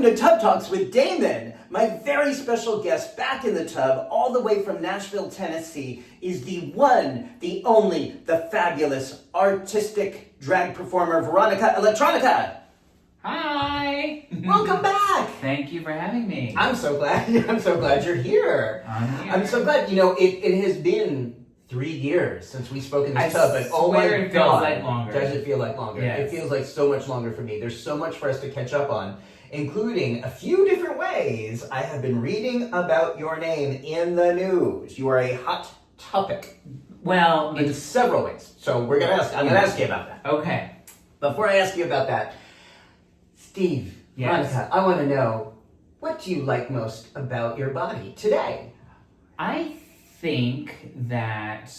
to Tub Talks with Damon. My very special guest back in the tub, all the way from Nashville, Tennessee, is the one, the only, the fabulous, artistic drag performer, Veronika Electronica. Hi! Welcome back! Thank you for having me. I'm so glad you're here. I'm so glad. You know, it has been 3 years since we spoke in this tub, but oh my it feels God, like longer. Does it feel like longer? Yes. It feels like so much longer for me. There's so much for us to catch up on, including a few different ways I have been reading about your name in the news. You are a hot topic. Well, In several ways. So I'm gonna ask you about that. Okay. Before I ask you about that, Steve, Yes. Veronika, I want to know, what do you like most about your body today? I think that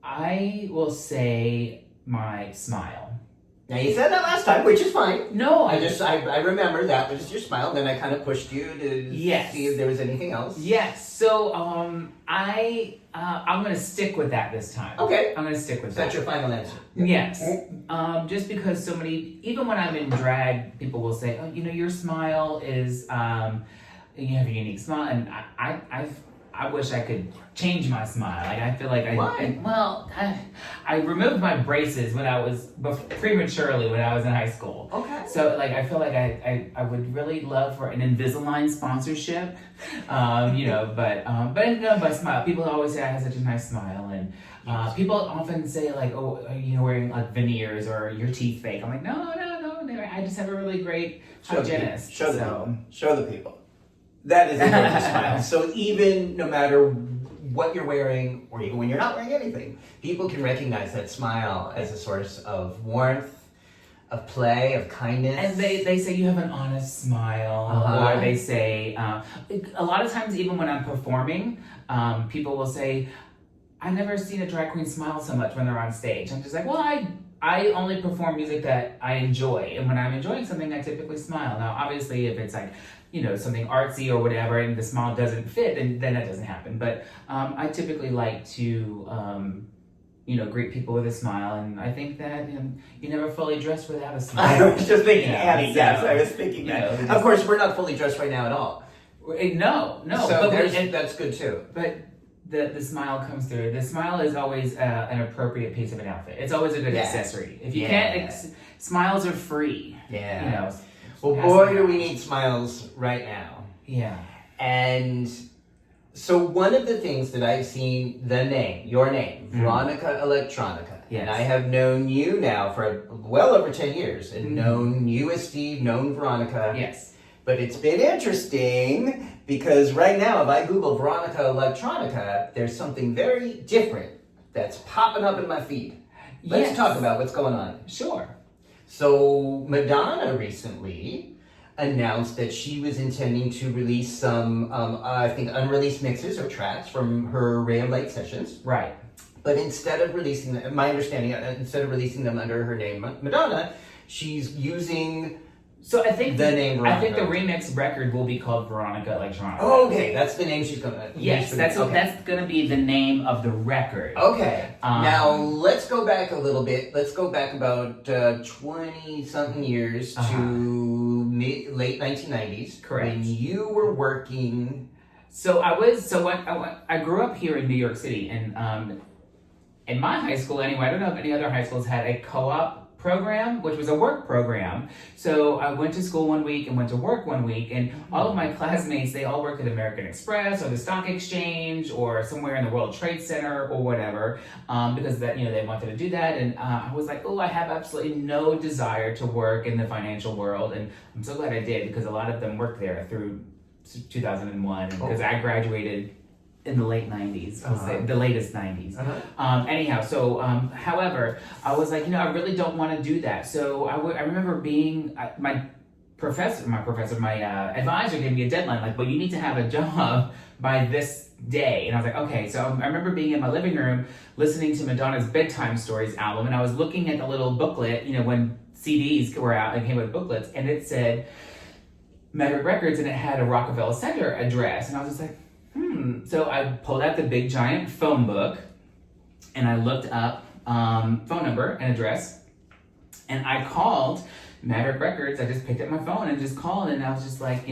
I will say my smile. Now, you said that last time, which is fine. No, I remember that was your smile. Then I kind of pushed you to see if there was anything else. Yes. So I'm gonna stick with that this time. Okay. I'm gonna stick with That's that. your final answer. Yes. Just because so many, even when I'm in drag, people will say, "Oh, you know, your smile is, you have a unique smile," and I wish I could change my smile. Like I feel like I removed my braces when I was prematurely when I was in high school. Okay. So like I feel like I would really love for an Invisalign sponsorship, but my smile. People always say I have such a nice smile, and people often say like, oh, are you wearing like veneers or your teeth fake? I'm like, no, I just have a really great hygienist. Show the people. That is a gorgeous smile. So even no matter what you're wearing, or even when you're not wearing anything, people can recognize that smile as a source of warmth, of play, of kindness. And they say you have an honest smile, or they say, a lot of times even when I'm performing, people will say, I've never seen a drag queen smile so much when they're on stage. I'm just like, well, I only perform music that I enjoy. And when I'm enjoying something, I typically smile. Now, obviously, if it's like, something artsy or whatever, and the smile doesn't fit, then that doesn't happen. But I typically like to, greet people with a smile. And I think that you never fully dress without a smile. I was just thinking, yes, I was thinking that. Of course, we're not fully dressed right now at all. No. So that's good too. But the smile comes through. The smile is always an appropriate piece of an outfit. It's always a good accessory. If you can't, smiles are free. Yeah. Well, boy, do we need smiles right now. Yeah. And so one of the things that I've seen, your name, Veronika Electronica, and I have known you now for well over 10 years, and known you as Steve, known Veronika. Yes. But it's been interesting because right now, if I Google Veronika Electronica, there's something very different that's popping up in my feed. Let's talk about what's going on. Sure. So Madonna recently announced that she was intending to release some, I think, unreleased mixes or tracks from her Ray of Light sessions. Right. But instead of releasing them, my understanding, instead of releasing them under her name Madonna, she's using the name Veronika. I think the remix record will be called Veronika Electronica. Oh, okay, that's the name she's gonna. Yes, that's gonna be the name of the record. Okay. Now let's go back a little bit. Let's go back about 20-something years to late 1990s. Correct. When you were working. I grew up here in New York City, and in my high school anyway, I don't know if any other high schools had a co-op program, which was a work program. So I went to school one week and went to work one week, and all of my classmates, they all worked at American Express or the Stock Exchange or somewhere in the World Trade Center or whatever, because that they wanted to do that. And I was like, I have absolutely no desire to work in the financial world, and I'm so glad I did, because a lot of them worked there through 2001, because I graduated in the late 90s, the latest 90s. However, I was like, I really don't want to do that. So I remember being, my advisor gave me a deadline, like, you need to have a job by this day. And I was like, okay. So I remember being in my living room listening to Madonna's Bedtime Stories album, and I was looking at the little booklet, when CDs were out and came with booklets, and it said Maverick Records, and it had a Rockefeller Center address. And I was just like, So I pulled out the big giant phone book, and I looked up phone number and address, and I called Maverick Records, I just picked up my phone and just called, and I was just like,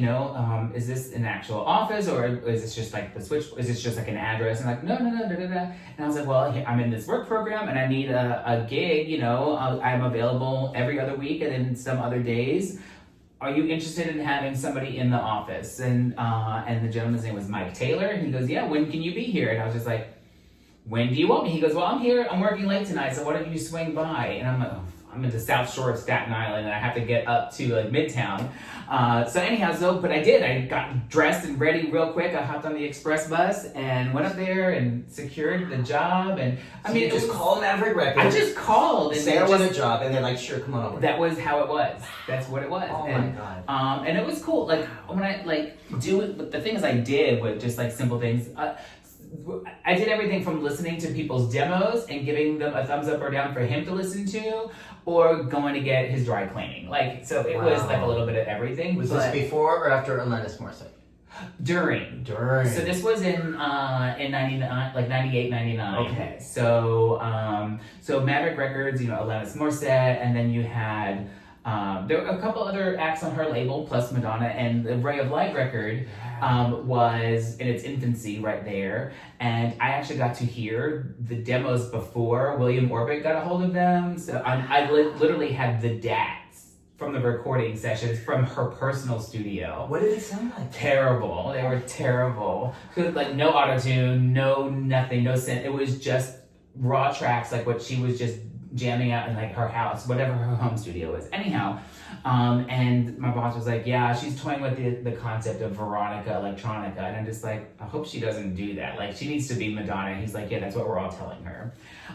is this an actual office, or is this just like the switch? Is this just like an address? And like, no, da, da, da. And I was like, well, I'm in this work program and I need a gig. I'm available every other week and then some other days. Are you interested in having somebody in the office? And the gentleman's name was Mike Taylor, and he goes, yeah, when can you be here? And I was just like, when do you want me? He goes, well, I'm here, I'm working late tonight, so why don't you swing by? And I'm like, oh, I'm in the South Shore of Staten Island, and I have to get up to like Midtown. But I did. I got dressed and ready real quick. I hopped on the express bus and went up there and secured the job. And you just called Maverick Records. I just called and say I want a job, and they're like, sure, come on over. That was how it was. That's what it was. Oh my God. And it was cool. Like when I do it, but the things I did with just like simple things. I did everything from listening to people's demos and giving them a thumbs up or down for him to listen to, or going to get his dry cleaning. So it was like a little bit of everything. Was this before or after Alanis Morissette? During. So this was in 99, like 98, 99. Okay. So Maverick Records, Alanis Morissette, and then you had there were a couple other acts on her label, plus Madonna, and the Ray of Light record was in its infancy right there. And I actually got to hear the demos before William Orbit got a hold of them. So I literally had the DATs from the recording sessions from her personal studio. What did it sound like? Terrible. They were terrible. Like no auto-tune, no nothing, no synth. It was just raw tracks, like what she was just jamming out in like her house, whatever her home studio is. Anyhow, and my boss was like, yeah, she's toying with the concept of Veronika Electronica. And I'm just like, I hope she doesn't do that. Like, she needs to be Madonna. And he's like, yeah, that's what we're all telling her.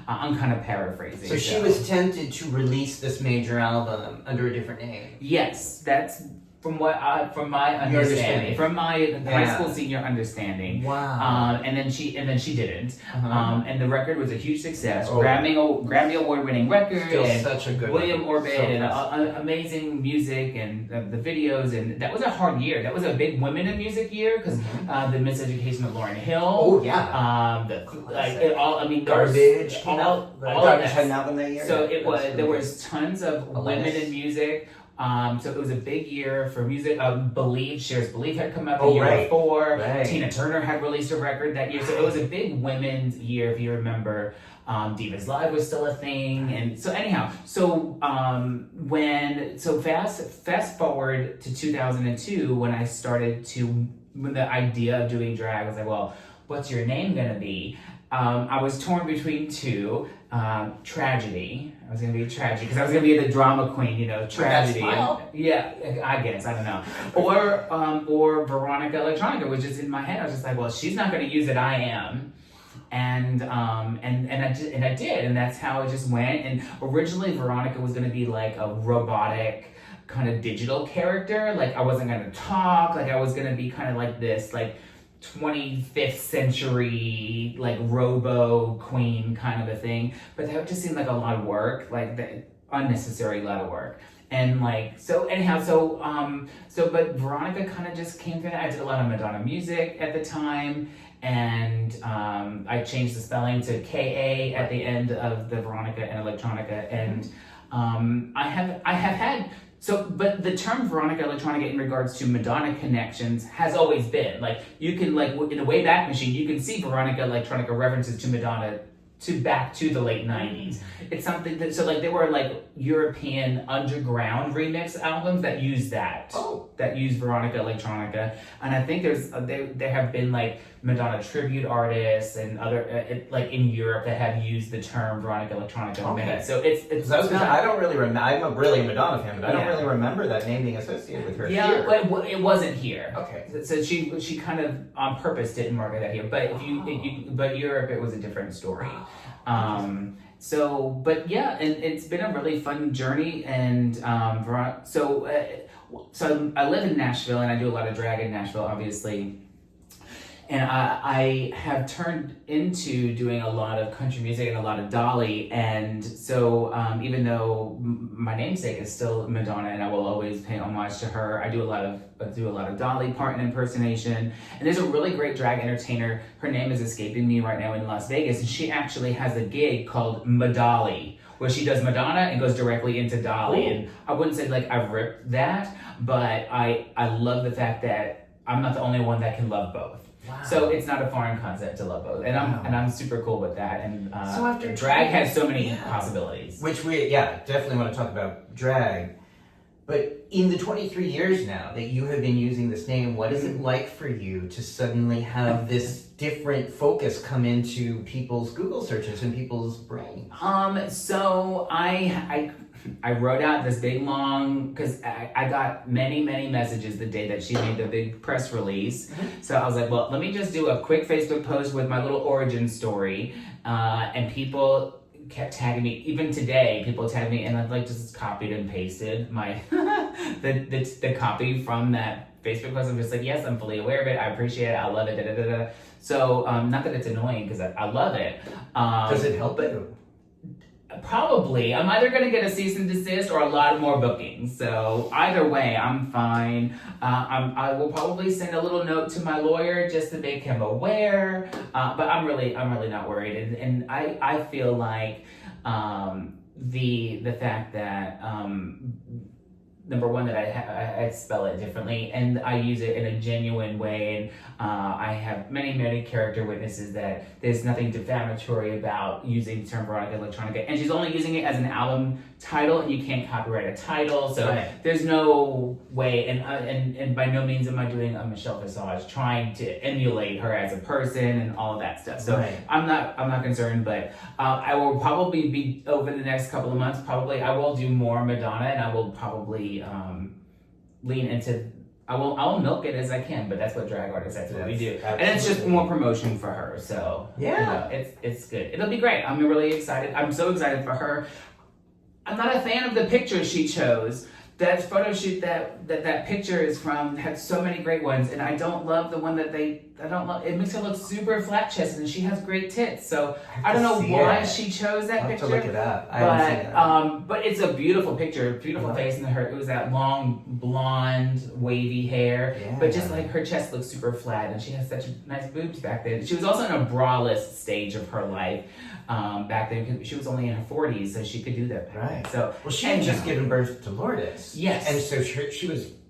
I'm kind of paraphrasing. So she was tempted to release this major album under a different name. Yes, that's from my understanding, from my high school senior understanding. Wow. And then she didn't. And the record was a huge success. Grammy Award winning record. Still such a good William Orbit, so and amazing music, and the videos, and that was a hard year. That was a big women in music year, because the Miseducation of Lauryn Hill. Oh yeah. Garbage. Garbage had an album that year. So there was tons of women in music. So it was a big year for music. Cher's Believe had come out the year before. Right. Tina Turner had released a record that year. So it was a big women's year, if you remember. Divas Live was still a thing. And so anyhow, fast forward to 2002, when I started when the idea of doing drag, I was like, well, what's your name gonna be? I was torn between two. Tragedy. I was gonna be Tragedy because I was gonna be the drama queen, Tragedy. Yeah, I guess, I don't know. Or Veronika Electronica was just in my head. I was just like, well, she's not gonna use it, I am. And I did, and that's how it just went. And originally Veronika was gonna be like a robotic kind of digital character. Like I wasn't gonna talk. Like I was gonna be kind of like this, like 25th century, like robo queen kind of a thing. But that just seemed like a lot of work, like the unnecessary lot of work. And but Veronika kind of just came through. I did a lot of Madonna music at the time. And I changed the spelling to K-A at the end of the Veronika and Electronica. And I have had, but the term Veronika Electronica in regards to Madonna connections has always been, like, you can, like, in the Wayback Machine, you can see Veronika Electronica references to Madonna back to the late 90s. It's something that, there were, like, European underground remix albums that use that. That use Veronika Electronica. And I think there have been, like, Madonna tribute artists and other, in Europe that have used the term Veronika Electronica. Okay. So it's I don't really remember. I'm really a Madonna fan, but I don't really remember that name being associated with her here. But it wasn't here. Okay. So she kind of on purpose didn't market that here. But but Europe, it was a different story. And it's been a really fun journey. And so I live in Nashville, and I do a lot of drag in Nashville, obviously. And I have turned into doing a lot of country music and a lot of Dolly, and so even though my namesake is still Madonna, and I will always pay homage to her, I do a lot of Dolly Parton impersonation. And there's a really great drag entertainer. Her name is escaping me right now in Las Vegas, and she actually has a gig called Madolly, where she does Madonna and goes directly into Dolly. Ooh. And I wouldn't say like I've ripped that, but I love the fact that I'm not the only one that can love both. Wow. So it's not a foreign concept to love both, and I'm super cool with that. And So after drag has so many possibilities. Which we definitely want to talk about drag. But in the 23 years now that you have been using this name, what is it like for you to suddenly have this different focus come into people's Google searches and people's brains? So I wrote out this big long, because I got many messages the day that she made the big press release. So I was like, well, let me just do a quick Facebook post with my little origin story, and people kept tagging me. Even today, people tag me, and I've like just copied and pasted my the copy from that Facebook post. I'm just like, yes, I'm fully aware of it. I appreciate it. I love it. Da, da, da, da. So not that it's annoying, because I love it. Does it help you? Probably. I'm either going to get a cease and desist or a lot more bookings. So either way, I'm fine. I will probably send a little note to my lawyer just to make him aware. But I'm really not worried. And I feel like the fact that number one, that I spell it differently, and I use it in a genuine way, and I have many character witnesses that there's nothing defamatory about using the term Veronika Electronica, and she's only using it as an album title, and you can't copyright a title, so there's no way, and by no means am I doing a Michelle Visage, trying to emulate her as a person and all of that stuff. So I'm not concerned, but I will probably be over the next couple of months. Probably I will do more Madonna, and I will probably lean into. I will milk it as I can, but that's what drag artists. That's what we do, and it's just more promotion for her. So it's good. It'll be great. I'm really excited. I'm so excited for her. I'm not a fan of the picture she chose. That photo shoot that picture is from had so many great ones, and I don't love the one that I don't love. It makes her look super flat chested, and she has great tits. So I don't know why she chose that picture. I'll have to look it up. I haven't seen that. But it's a beautiful picture, beautiful face, and it was that long blonde wavy hair. Yeah. But just like her chest looks super flat, and she has such nice boobs back then. She was also in a braless stage of her life. Back then, because she was only in her 40s, so she could do that. Right. So, well, she had just given birth to Lourdes. Yes. And so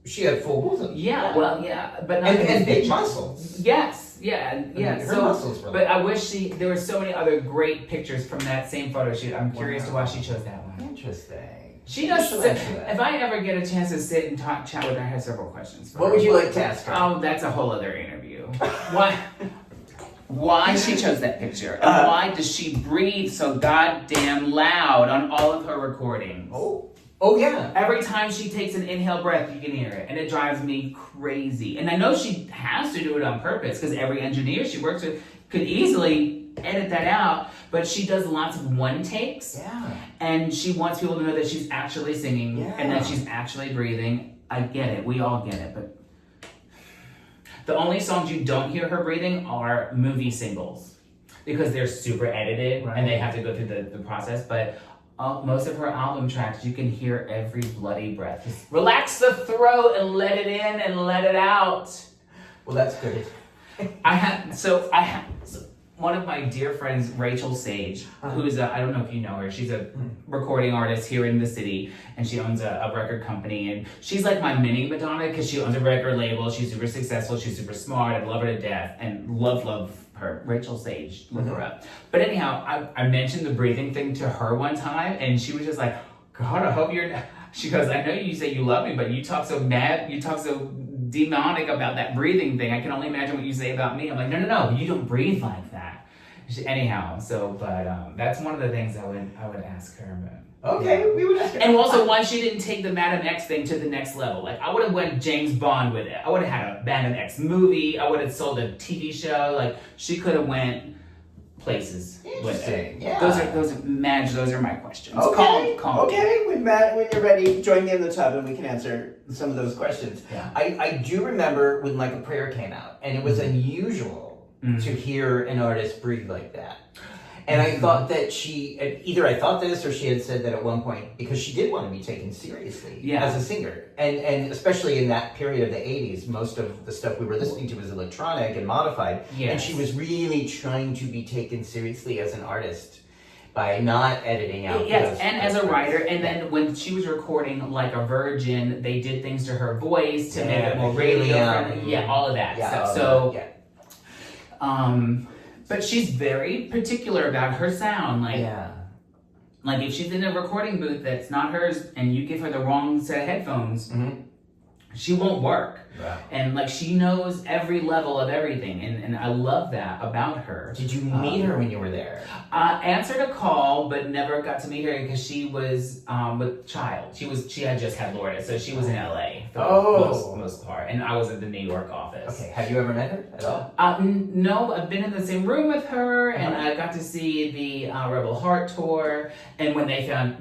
she had full bosoms. Yeah. Well, yeah, but not and big muscles. Yes. Yeah. Her muscles were. But I wish there were so many other great pictures from that same photo shoot. I'm curious to why she chose that one. Interesting. She does. If I ever get a chance to sit and chat with her, I have several questions. What would you like to ask her? Oh, that's a whole other interview. Why she chose that picture, and why does she breathe so goddamn loud on all of her recordings? Oh yeah. Every time she takes an inhale breath, you can hear it, and it drives me crazy. And I know she has to do it on purpose, because every engineer she works with could easily edit that out, but she does lots of one takes. Yeah. And she wants people to know that she's actually singing and that she's actually breathing. I get it. We all get it, but the only songs you don't hear her breathing are movie singles, because they're super edited and they have to go through the process. But most of her album tracks, you can hear every bloody breath. Just relax the throat and let it in and let it out. Well, that's good. I have one of my dear friends, Rachel Sage, who's I don't know if you know her. She's a recording artist here in the city, and she owns a record company. And she's like my mini Madonna, because she owns a record label. She's super successful. She's super smart. I love her to death, and love her. Rachel Sage, look her up. But anyhow, I mentioned the breathing thing to her one time, and she was just like, God, I hope you're. She goes, I know you say you love me, but you talk so mad. You talk so demonic about that breathing thing. I can only imagine what you say about me. I'm like, no, you don't breathe like that. Anyhow, but that's one of the things I would ask her. But, okay, we would ask her. And also why she didn't take the Madam X thing to the next level. Like, I would have went James Bond with it. I would have had a Madam X movie. I would have sold a TV show. Like, she could have went places with it. Yeah. Those are my questions. Okay. Call okay. When you're ready, join me in the tub and we can answer some of those questions. Yeah. I do remember when Like a Prayer came out, and it was unusual to hear an artist breathe like that. And I thought that either I thought this or she had said that at one point, because she did want to be taken seriously as a singer. And especially in that period of the 80s, most of the stuff we were listening to was electronic and modified. Yes. And she was really trying to be taken seriously as an artist by not editing out. Yes, and as a writer, and then when she was recording like a virgin, they did things to her voice to make it more radio friendly. Yeah, all of that stuff. So, but she's very particular about her sound. Like if she's in a recording booth that's not hers, and you give her the wrong set of headphones, she won't work. Wow. And like she knows every level of everything, and I love that about her. Did you meet her when you were there? Answered a call, but never got to meet her because she was with child. She had just had Florida, so she was in LA for most part, and I was at the New York office. Okay, have you ever met her at all? No, I've been in the same room with her, and I got to see the Rebel Heart tour. And when they found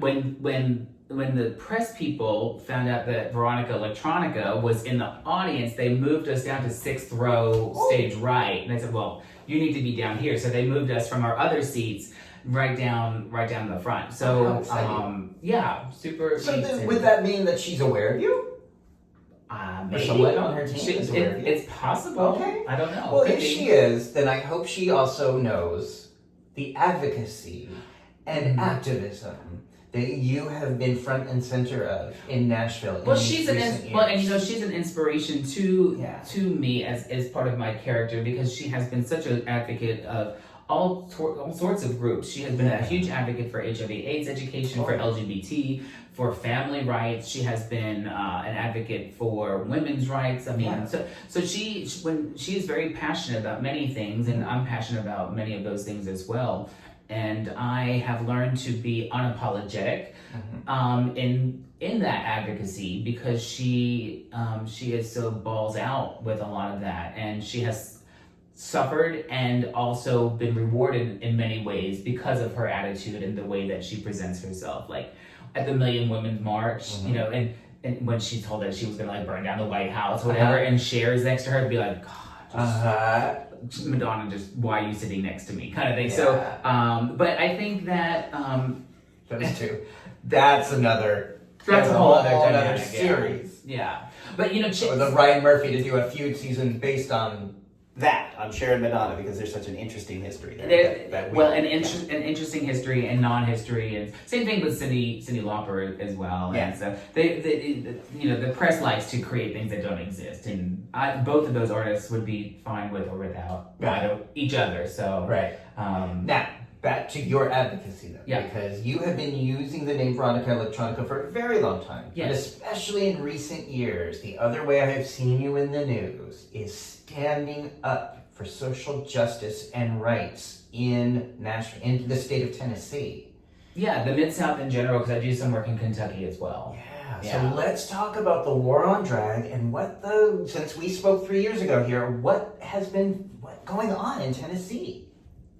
when the press people found out that Veronika Electronica was in the audience, they moved us down to 6th row, stage right. And they said, well, you need to be down here. So they moved us from our other seats right down the front. So, super. So would that mean that she's aware of you? Maybe. Or someone on her team is aware of you? It's possible. Okay. I don't know. Well, if she is, then I hope she also knows the advocacy and activism that you have been front and center of in Nashville. Well, she's she's an inspiration to me as part of my character, because she has been such an advocate of all sorts of groups. She has been a huge advocate for HIV/AIDS education, for LGBT, for family rights. She has been an advocate for women's rights. I mean, so she is very passionate about many things, and I'm passionate about many of those things as well. And I have learned to be unapologetic in that advocacy, because she is so balls out with a lot of that, and she has suffered and also been rewarded in many ways because of her attitude and the way that she presents herself. Like at the Million Women's March, you know, and when she told that she was gonna like burn down the White House, whatever, and Cher's next to her, to be like, God, Madonna, just why are you sitting next to me, kind of thing. So, but I think that those two, that's a whole other series. Yeah, but you know, or the Ryan Murphy to do a feud season based on that, on Cher and Madonna, because there's such an interesting history there. An interesting history and non-history, and same thing with Cyndi Lauper as well. Yeah. And so they the press likes to create things that don't exist, and both of those artists would be fine with or without each other. So now back to your advocacy though, because you have been using the name Veronika Electronica for a very long time, but especially in recent years, the other way I have seen you in the news is standing up for social justice and rights in Nashville, in the state of Tennessee. Yeah, the Mid-South in general, because I do some work in Kentucky as well. So let's talk about the war on drag and since we spoke 3 years ago here, what has been going on in Tennessee?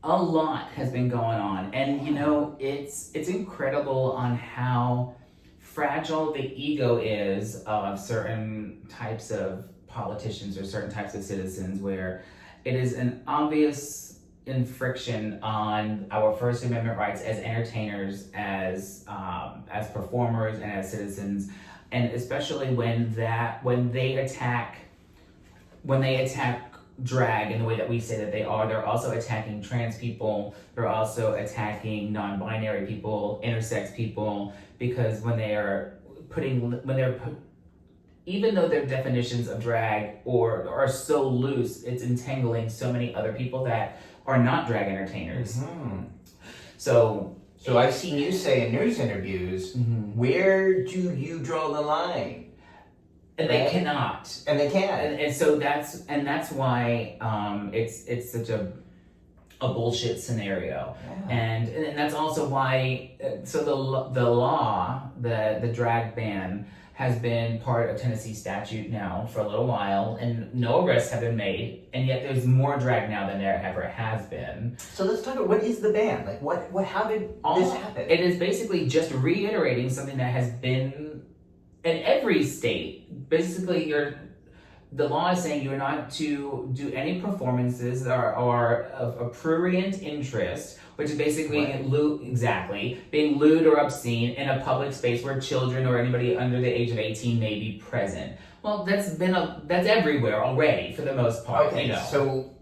A lot has been going on, and you know, it's incredible on how fragile the ego is of certain types of politicians or certain types of citizens, where it is an obvious infraction on our First Amendment rights as entertainers, as performers, and as citizens, and especially when they attack drag in the way that we say that they are. They're also attacking trans people. They're also attacking non-binary people, intersex people, because even though their definitions of drag are so loose, it's entangling so many other people that are not drag entertainers. So I've seen you say in news interviews, where do you draw the line? And they cannot. And they can't. And so that's why it's such a bullshit scenario. And that's also why the drag ban has been part of Tennessee statute now for a little while, and no arrests have been made, and yet there's more drag now than there ever has been. So let's talk about what is the ban? Like how did this happen? It is basically just reiterating something that has been in every state. Basically, the law is saying you're not to do any performances that are of a prurient interest, which is basically being lewd or obscene in a public space where children or anybody under the age of 18 may be present. Well, that's everywhere already for the most part. Okay, you know. so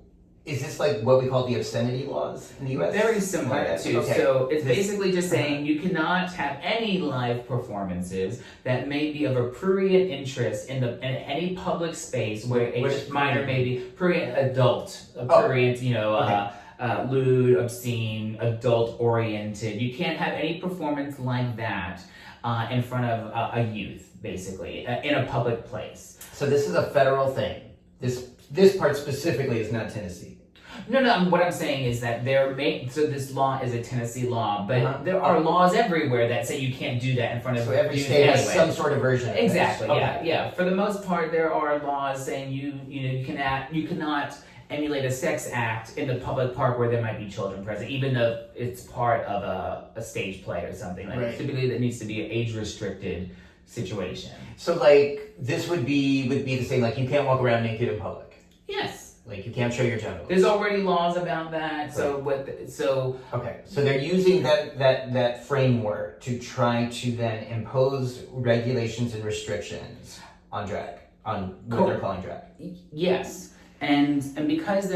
is this like what we call the obscenity laws in the U.S.? Very similar to. Okay. So it's basically just saying you cannot have any live performances that may be of a prurient interest in any public space where a minor may be prurient adult, prurient, lewd, obscene, adult oriented. You can't have any performance like that in front of a youth, basically, in a public place. So this is a federal thing. This part specifically is not Tennessee. No. What I'm saying is that so this law is a Tennessee law, but there are laws everywhere that say you can't do that in front of. So every youth state anyway. has some sort of version of this. Exactly. Okay. Yeah. For the most part, there are laws saying you cannot emulate a sex act in the public park where there might be children present, even though it's part of a stage play or something. Like right. Typically, that needs to be an age-restricted situation. So like this would be the same. Like you can't walk around naked in public. Yes. Like you can't show your genitals. There's already laws about that. Right. So okay. So they're using that framework to try to then impose regulations and restrictions on drag, on what they're calling drag. Yes. And because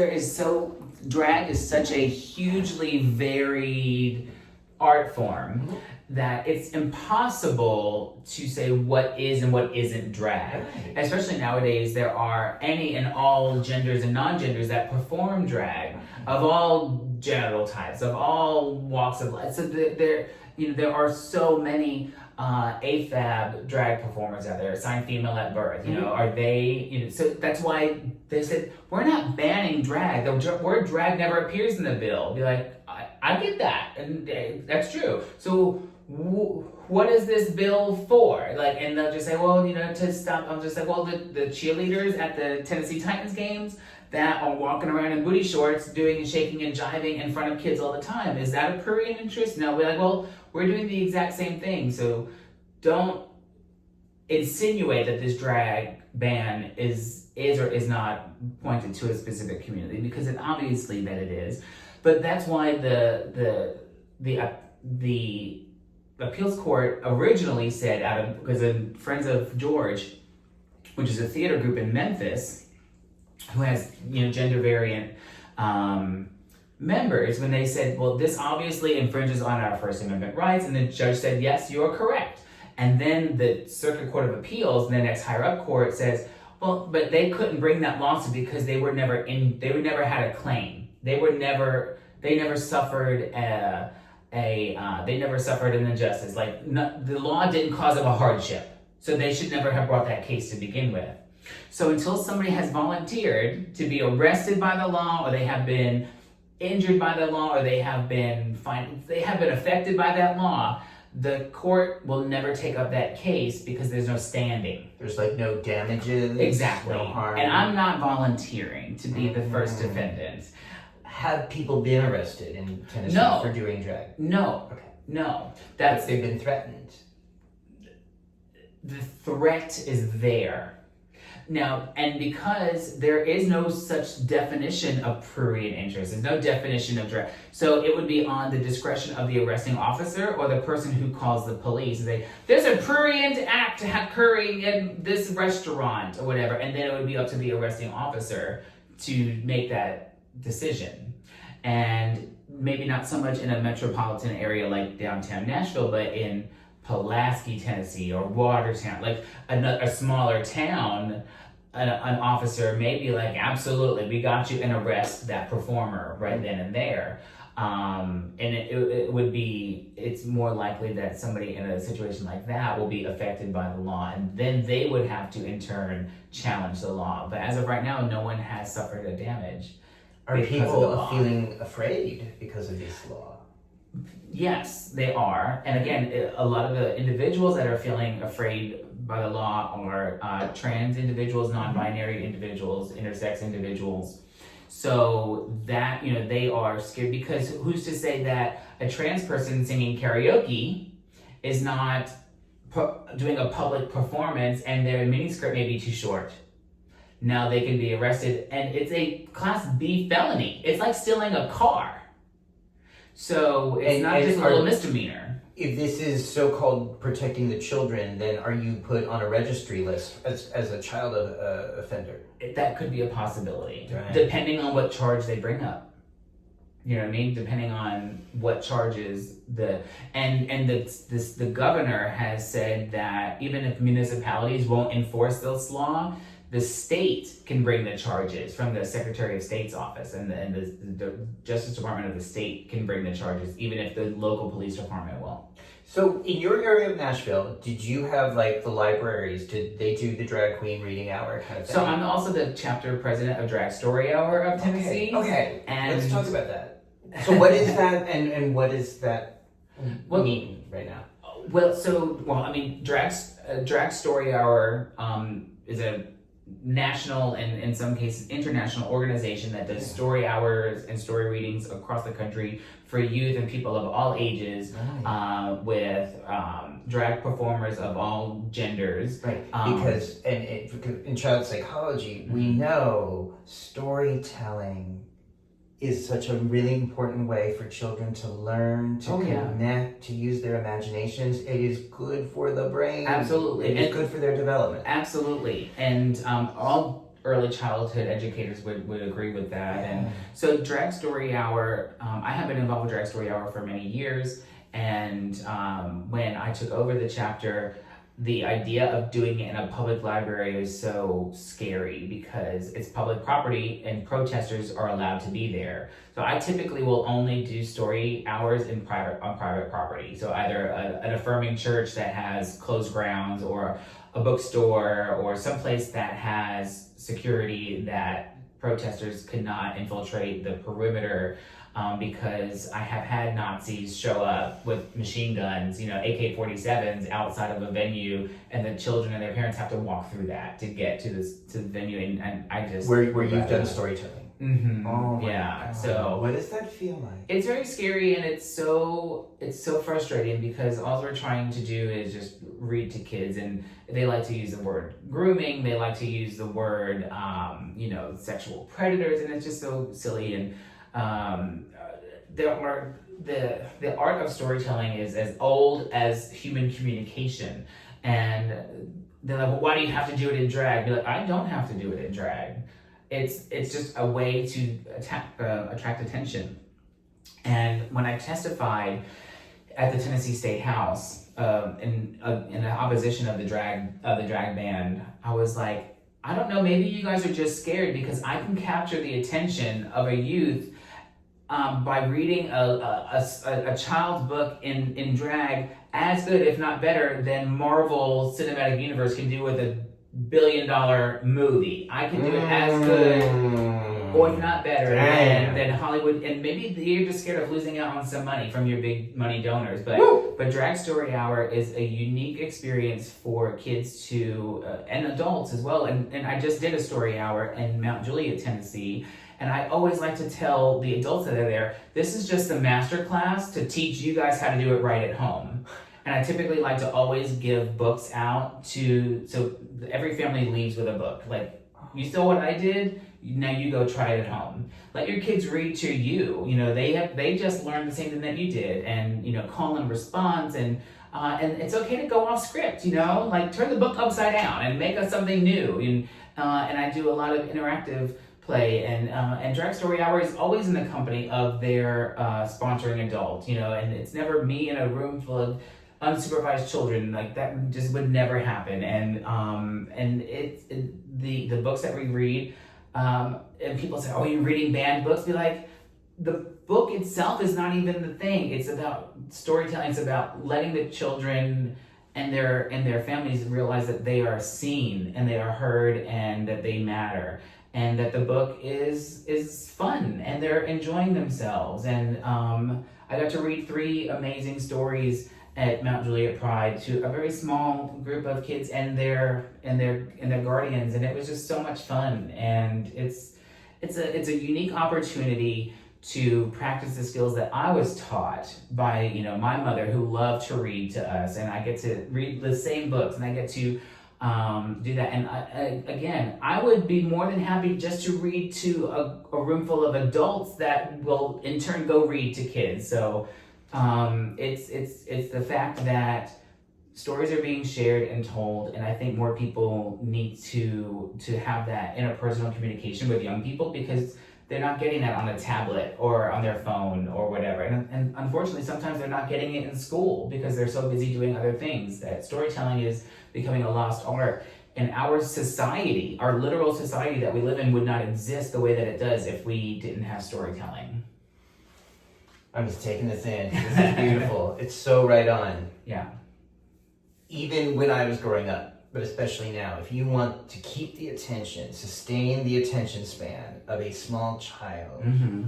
drag is such a hugely varied art form that it's impossible to say what is and what isn't drag. Right. Especially nowadays, there are any and all genders and non-genders that perform drag of all genital types, of all walks of life. So there are so many AFAB drag performers out there, assigned female at birth. Are they? So that's why they said we're not banning drag. The word drag never appears in the bill. Be like, I get that, and that's true. So what is this bill for? And they'll just say, well, to stop. I'm just like, well, the cheerleaders at the Tennessee Titans games that are walking around in booty shorts, doing and shaking and jiving in front of kids all the time. Is that a prurient interest? No, we're like, well, we're doing the exact same thing. So don't insinuate that this drag ban is or is not pointed to a specific community, because it obviously that it is. But that's why the appeals court originally said, because of Friends of George, which is a theater group in Memphis, who has gender variant members, when they said, well, this obviously infringes on our First Amendment rights, and the judge said, yes, you're correct. And then the Circuit Court of Appeals, the next higher up court, says, well, but they couldn't bring that lawsuit because they never had a claim. They never suffered they never suffered an injustice. The law didn't cause them a hardship, so they should never have brought that case to begin with. So until somebody has volunteered to be arrested by the law, or they have been injured by the law, or they have been affected by that law, the court will never take up that case because there's no standing. There's no damages. Exactly. No harm. And I'm not volunteering to be the first defendant. Have people been arrested in Tennessee for doing drag? No. Okay. No. They've been threatened. The threat is there. Now, and because there is no such definition of prurient interest, there's no definition of drag. So it would be on the discretion of the arresting officer or the person who calls the police and say, there's a prurient act occurring in this restaurant or whatever. And then it would be up to the arresting officer to make that decision. And maybe not so much in a metropolitan area like downtown Nashville, but in Pulaski, Tennessee, or Watertown, a smaller town, an officer may be like, absolutely, we got you, and arrest that performer right then and there. And it's more likely that somebody in a situation like that will be affected by the law, and then they would have to in turn challenge the law. But as of right now, no one has suffered a damage. Are people feeling afraid because of this law? Yes, they are. And again, a lot of the individuals that are feeling afraid by the law are trans individuals, non-binary individuals, intersex individuals. So that, they are scared, because who's to say that a trans person singing karaoke is not doing a public performance and their miniskirt may be too short? now they can be arrested, and it's a Class B felony. It's like stealing a car. So it's not just a little misdemeanor. If this is so-called protecting the children, then are you put on a registry list as a child offender? That could be a possibility, right. Depending on what charge they bring up. You know what I mean? Depending on what charges the governor has said that even if municipalities won't enforce this law, the state can bring the charges from the Secretary of State's office, and the Justice Department of the state can bring the charges, even if the local police department won't. So in your area of Nashville, did you have like the libraries? Did they do the drag queen reading hour kind of thing? So I'm also the chapter president of Drag Story Hour of Tennessee. Okay. And let's talk about that. So what is that, and what does that mean right now? Drag Story Hour is a national and in some cases international organization that does story hours and story readings across the country for youth and people of all ages, with drag performers of all genders. Right, because in child psychology, we know storytelling is such a really important way for children to learn, to connect, to use their imaginations. It is good for the brain. Absolutely. It is good for their development. Absolutely. And all early childhood educators would agree with that. Yeah. And so Drag Story Hour, I have been involved with Drag Story Hour for many years. And when I took over the chapter, the idea of doing it in a public library is so scary because it's public property and protesters are allowed to be there. So I typically will only do story hours on private property. So either an affirming church that has closed grounds, or a bookstore, or someplace that has security that protesters could not infiltrate the perimeter. Because I have had Nazis show up with machine guns, AK-47s outside of a venue, and the children and their parents have to walk through that to get to the venue, and I just where you've done storytelling. Mm-hmm. Oh my yeah. God. So what does that feel like? It's very scary, and it's so frustrating because all we're trying to do is just read to kids, and they like to use the word grooming, they like to use the word sexual predators, and it's just so silly. And the art of storytelling is as old as human communication. And they're like, well, why do you have to do it in drag? Be like, I don't have to do it in drag. It's just a way to attract attention. And when I testified at the Tennessee State House in opposition of the drag ban, I was like, I don't know, maybe you guys are just scared because I can capture the attention of a youth by reading a child's book in drag as good, if not better, than Marvel Cinematic Universe can do with a $1 billion movie. I can do it as good, or if not better, than Hollywood. And maybe you're just scared of losing out on some money from your big money donors. But Drag Story Hour is a unique experience for kids and adults as well. And I just did a story hour in Mount Juliet, Tennessee. And I always like to tell the adults that are there, this is just a master class to teach you guys how to do it right at home. And I typically like to always give books out so every family leaves with a book. Like, you saw what I did, now you go try it at home. Let your kids read to you. They just learned the same thing that you did, and call and response, and it's okay to go off script. Like turn the book upside down and make us something new. And I do a lot of interactive play, and Drag Story Hour is always in the company of their sponsoring adult. And it's never me in a room full of unsupervised children. Like that just would never happen. And the books that we read, and people say, oh, you're reading banned books. Be like, the book itself is not even the thing. It's about storytelling. It's about letting the children and their families realize that they are seen and they are heard and that they matter, and that the book is fun and they're enjoying themselves. And I got to read 3 amazing stories at Mount Juliet Pride to a very small group of kids and their guardians, and it was just so much fun. And it's a unique opportunity to practice the skills that I was taught by my mother, who loved to read to us, and I get to read the same books, and I get to do that. And again, I would be more than happy just to read to a room full of adults that will in turn go read to kids. So it's the fact that stories are being shared and told, and I think more people need to have that interpersonal communication with young people, because they're not getting that on a tablet or on their phone or whatever. And unfortunately, sometimes they're not getting it in school because they're so busy doing other things. That storytelling is becoming a lost art. And our society, our literal society that we live in, would not exist the way that it does if we didn't have storytelling. I'm just taking this in. This is beautiful. It's so right on. Yeah. Even when I was growing up, but especially now, if you want to keep the attention, sustain the attention span of a small child,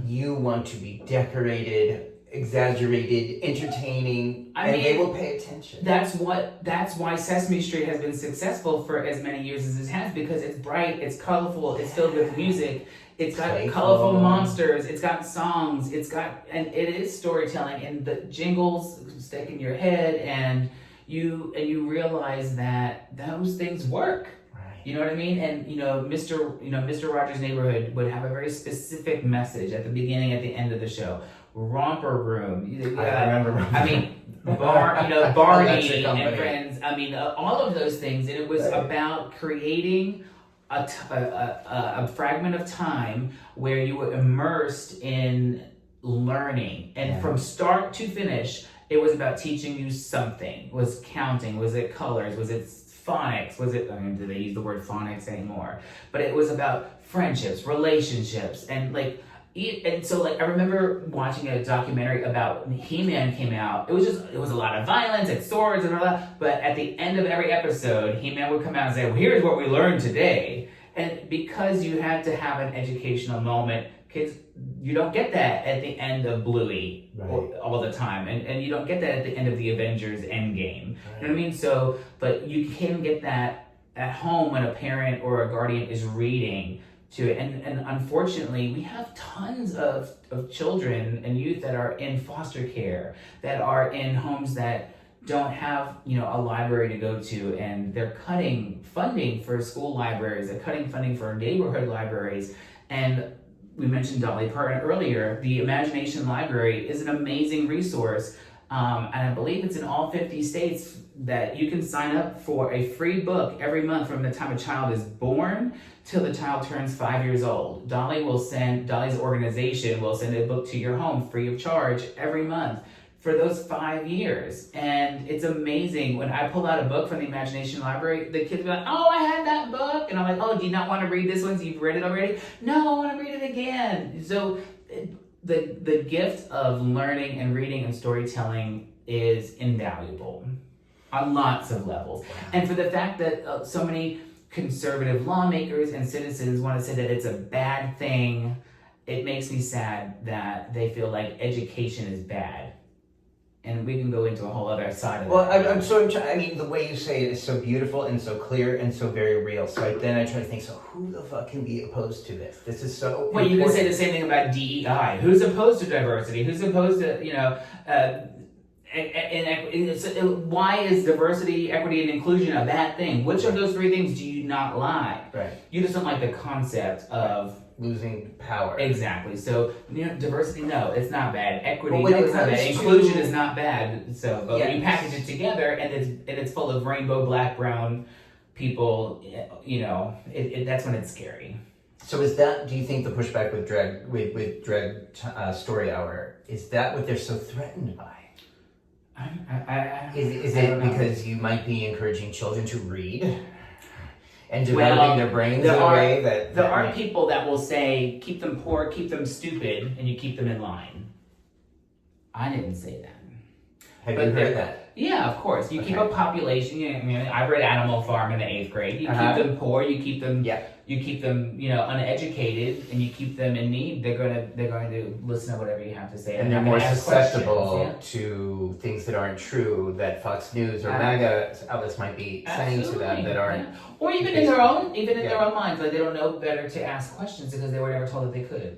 you want to be decorated, exaggerated, entertaining, and they will pay attention. That's why Sesame Street has been successful for as many years as it has, because it's bright, it's colorful, it's filled with music, it's got colorful monsters, it's got songs, and it is storytelling, and the jingles stick in your head, and you realize that those things work. Right. You know what I mean? And Mr. Rogers' Neighborhood would have a very specific message at the beginning, at the end of the show. Romper Room. I remember. I mean, Barney and Friends. I mean, all of those things. And it was about creating a fragment of time where you were immersed in learning, and from start to finish, it was about teaching you something. Was counting? Was it colors? Was it phonics? Do they use the word phonics anymore? But it was about friendships, relationships, and so I remember watching a documentary about He-Man came out. It was a lot of violence and swords and all that. But at the end of every episode, He-Man would come out and say, "Well, here's what we learned today." And because you had to have an educational moment, kids, you don't get that at the end of Bluey all the time. And you don't get that at the end of the Avengers Endgame. You know what I mean? So, but you can get that at home when a parent or a guardian is reading to it. And unfortunately, we have tons of children and youth that are in foster care, that are in homes that don't have a library to go to, and they're cutting funding for school libraries, they're cutting funding for neighborhood libraries. And we mentioned Dolly Parton earlier. The Imagination Library is an amazing resource, and I believe it's in all 50 states, that you can sign up for a free book every month from the time a child is born till the child turns 5 years old. Dolly's organization will send a book to your home free of charge every month for those 5 years. And it's amazing. When I pull out a book from the Imagination Library, the kids be like, "Oh, I had that book." And I'm like, "Oh, do you not want to read this one? So you've read it already?" "No, I want to read it again." So the gift of learning and reading and storytelling is invaluable on lots of levels. And for the fact that so many conservative lawmakers and citizens want to say that it's a bad thing, it makes me sad that they feel like education is bad. And we can go into a whole other side of that. I mean, the way you say it is so beautiful and so clear and so very real. So then I try to think, so who the fuck can be opposed to this? This is so important. You can say the same thing about DEI. Who's opposed to diversity? Who's opposed to, why is diversity, equity, and inclusion a bad thing? Which of those three things do you not like? Right. You just don't like the concept of losing power. Exactly. So, diversity, no, it's not bad. Equity, no, it's not bad. Inclusion is not bad. So, but when you package it together and it's full of rainbow, black, brown people, that's when it's scary. So do you think the pushback with Drag Story Hour, is that what they're so threatened by? Is it because you might be encouraging children to read and developing their brains in a way that... There are people that will say, keep them poor, keep them stupid, and you keep them in line. I didn't say that. Have you heard that? Yeah, of course. You keep a population. I read Animal Farm in the 8th grade. You keep them poor. You keep them. You keep them. Uneducated, and you keep them in need. They're going to listen to whatever you have to say, and they're more susceptible to things that aren't true that Fox News or MAGA outlets might be saying to them that aren't. Or even in their own minds, like they don't know better to ask questions because they were never told that they could.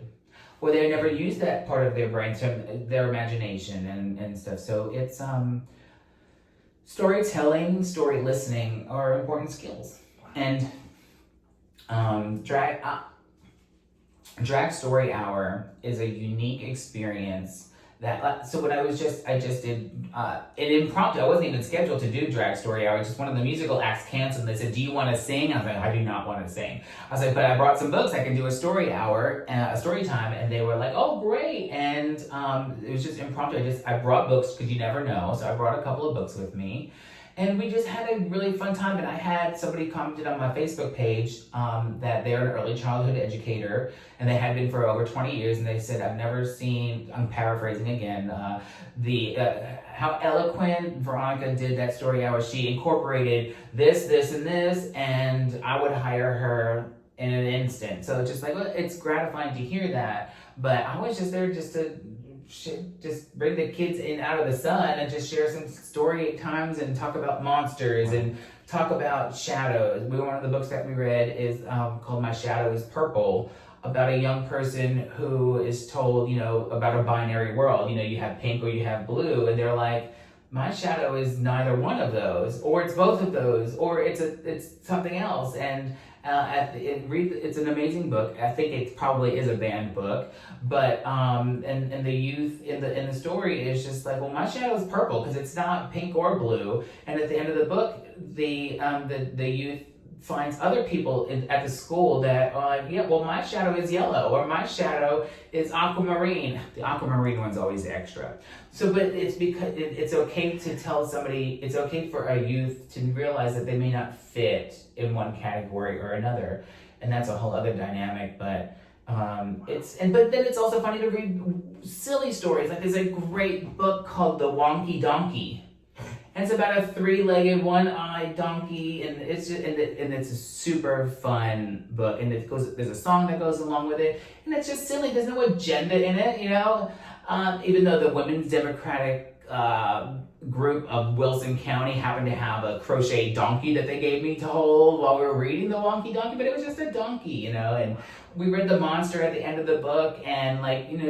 Or they never used that part of their brain, their imagination and stuff. So it's storytelling, story listening are important skills. And drag story hour is a unique experience. That so when I just did an impromptu. I wasn't even scheduled to do drag story hour. Just one of the musical acts canceled. And they said, "Do you want to sing?" I was like, "I do not want to sing." I was like, "But I brought some books. I can do a story hour, a story time." And they were like, "Oh, great!" And it was just impromptu. I brought books because you never know. So I brought a couple of books with me. And we just had a really fun time. And I had somebody commented on my Facebook page that they're an early childhood educator, and they had been for over 20 years. And they said, "I've never seen," I'm paraphrasing again, how eloquent Veronika did that story hour. She incorporated this, and this, and I would hire her in an instant. So it's just like, well, it's gratifying to hear that. But I was just there just to just bring the kids in out of the sun and just share some story times and talk about monsters and talk about shadows. One of the books that we read is called My Shadow is Purple, about a young person who is told, about a binary world. You have pink or you have blue, and they're like, my shadow is neither one of those, or it's both of those, or it's something else. And it's an amazing book. I think it probably is a banned book, but and the youth in the story is just like, well, my shadow is purple because it's not pink or blue. And at the end of the book, the youth finds other people at the school that are like, yeah, well, my shadow is yellow, or my shadow is aquamarine. The aquamarine one's always extra. So, but it's because it's okay to tell somebody, it's okay for a youth to realize that they may not fit in one category or another. And that's a whole other dynamic, but but then it's also funny to read silly stories. Like there's a great book called The Wonky Donkey. And it's about a 3-legged, one-eyed donkey, and it's just, and it's a super fun book. And there's a song that goes along with it, and it's just silly. There's no agenda in it, Even though the Women's Democratic group of Wilson County happened to have a crochet donkey that they gave me to hold while we were reading The Wonky Donkey, but it was just a donkey, And we read the monster at the end of the book, and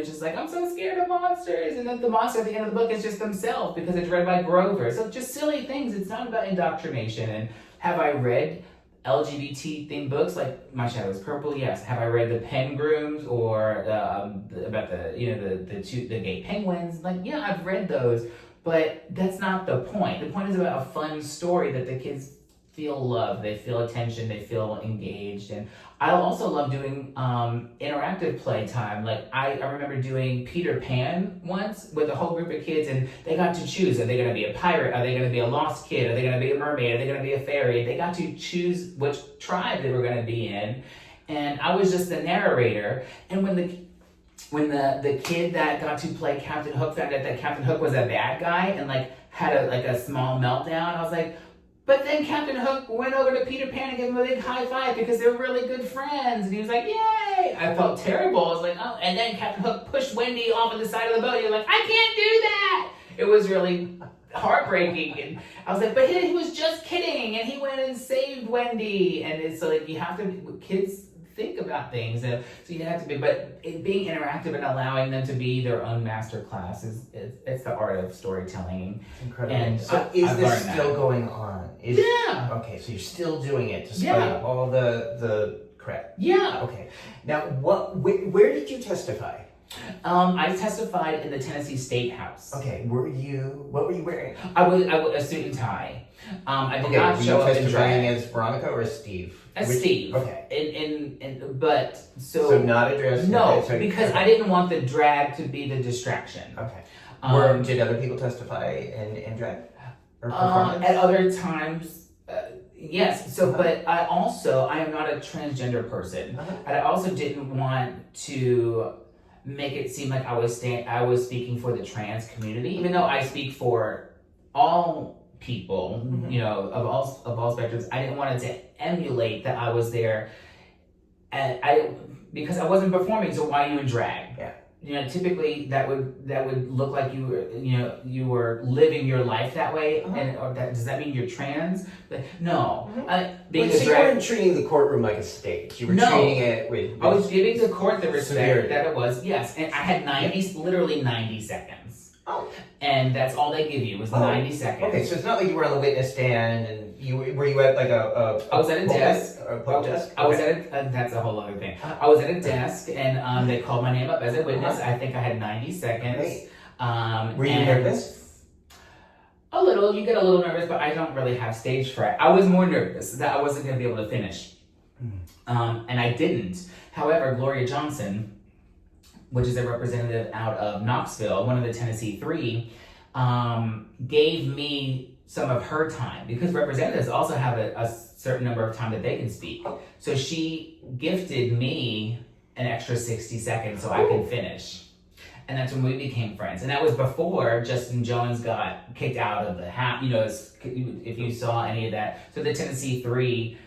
just like, I'm so scared of monsters. And then the monster at the end of the book is just themselves because it's read by Grover. So just silly things. It's not about indoctrination. And have I read LGBT themed books like My Shadow is Purple? Yes. Have I read the Pengrooms or about the gay penguins? Yeah, I've read those. But that's not the point. The point is about a fun story that the kids feel love, they feel attention, they feel engaged. And I also love doing interactive playtime. I remember doing Peter Pan once with a whole group of kids, and they got to choose. Are they going to be a pirate? Are they going to be a lost kid? Are they going to be a mermaid? Are they going to be a fairy? They got to choose which tribe they were going to be in. And I was just the narrator. And when the kid that got to play Captain Hook found out that Captain Hook was a bad guy and had a small meltdown, I was like, but then Captain Hook went over to Peter Pan and gave him a big high five because they were really good friends. And he was like, yay! I felt terrible. I was like, oh. And then Captain Hook pushed Wendy off of the side of the boat. You're like, I can't do that! It was really heartbreaking. And I was like, but he was just kidding. And he went and saved Wendy. And it's you have to, kids think about things. And so you have to be, but being interactive and allowing them to be their own master class it's the art of storytelling. Incredible. And so is this still going on? Yeah. Okay, so you're still doing it despite all the crap. Yeah. Okay. Now, where did you testify? I testified in the Tennessee State House. Okay, what were you wearing? I was a suit and tie. I did not show up in drag. Testifying as Veronika or Steve? Steve. Okay. But so not a dress? No, okay, because I didn't want the drag to be the distraction. Okay. Did other people testify in drag or performance? At other times, yes. So, but I am not a transgender person. And I also didn't want to make it seem like I was speaking for the trans community, even though I speak for all people, of all spectrums. I didn't want it to emulate that I was there, and because I wasn't performing. So why are you in drag? Yeah. Typically that would look like you were living your life that way, does that mean you're trans? But no, being so you weren't treating the courtroom like a stage. You were treating it with I was giving the court the respect that it was. Yes, and I had literally 90 seconds. Oh. And that's all they give you was 90 seconds. Okay, so it's not like you were on the witness stand and were you at like I was at a desk. desk? I was at that's a whole other thing. I was at a desk and they called my name up as a witness. I think I had 90 seconds. Great. Were you nervous? A little. You get a little nervous, but I don't really have stage fright. I was more nervous that I wasn't going to be able to finish. And I didn't. However, Gloria Johnson, which is a representative out of Knoxville, one of the Tennessee Three, gave me some of her time because representatives also have a certain number of time that they can speak. So she gifted me an extra 60 seconds so I could finish. And that's when we became friends. And that was before Justin Jones got kicked out of the house. You know, if you saw any of that. So the Tennessee Three,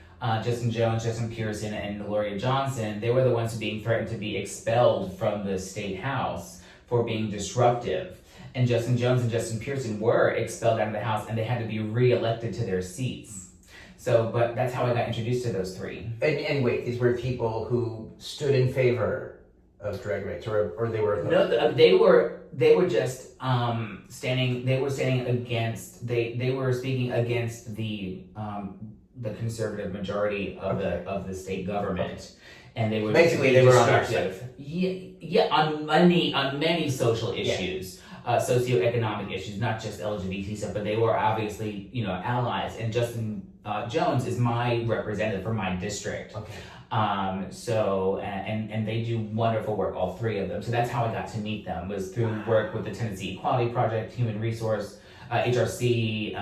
Justin Jones, Justin Pearson, and Gloria Johnson, they were the ones being threatened to be expelled from the state house for being disruptive. And Justin Jones and Justin Pearson were expelled out of the house and they had to be re-elected to their seats. So, but that's how I got introduced to those three. And wait, these were people who stood in favor of drag rates, or they were no, they were just standing. They were standing against. They were speaking against the conservative majority of the state government, and they were basically they were on our side. Yeah, on many social issues. Socioeconomic issues, not just LGBT stuff, but they were obviously, allies. And Justin Jones is my representative for my district. Okay. And they do wonderful work, all three of them. So that's how I got to meet them, was through work with the Tennessee Equality Project, Human Resource, HRC,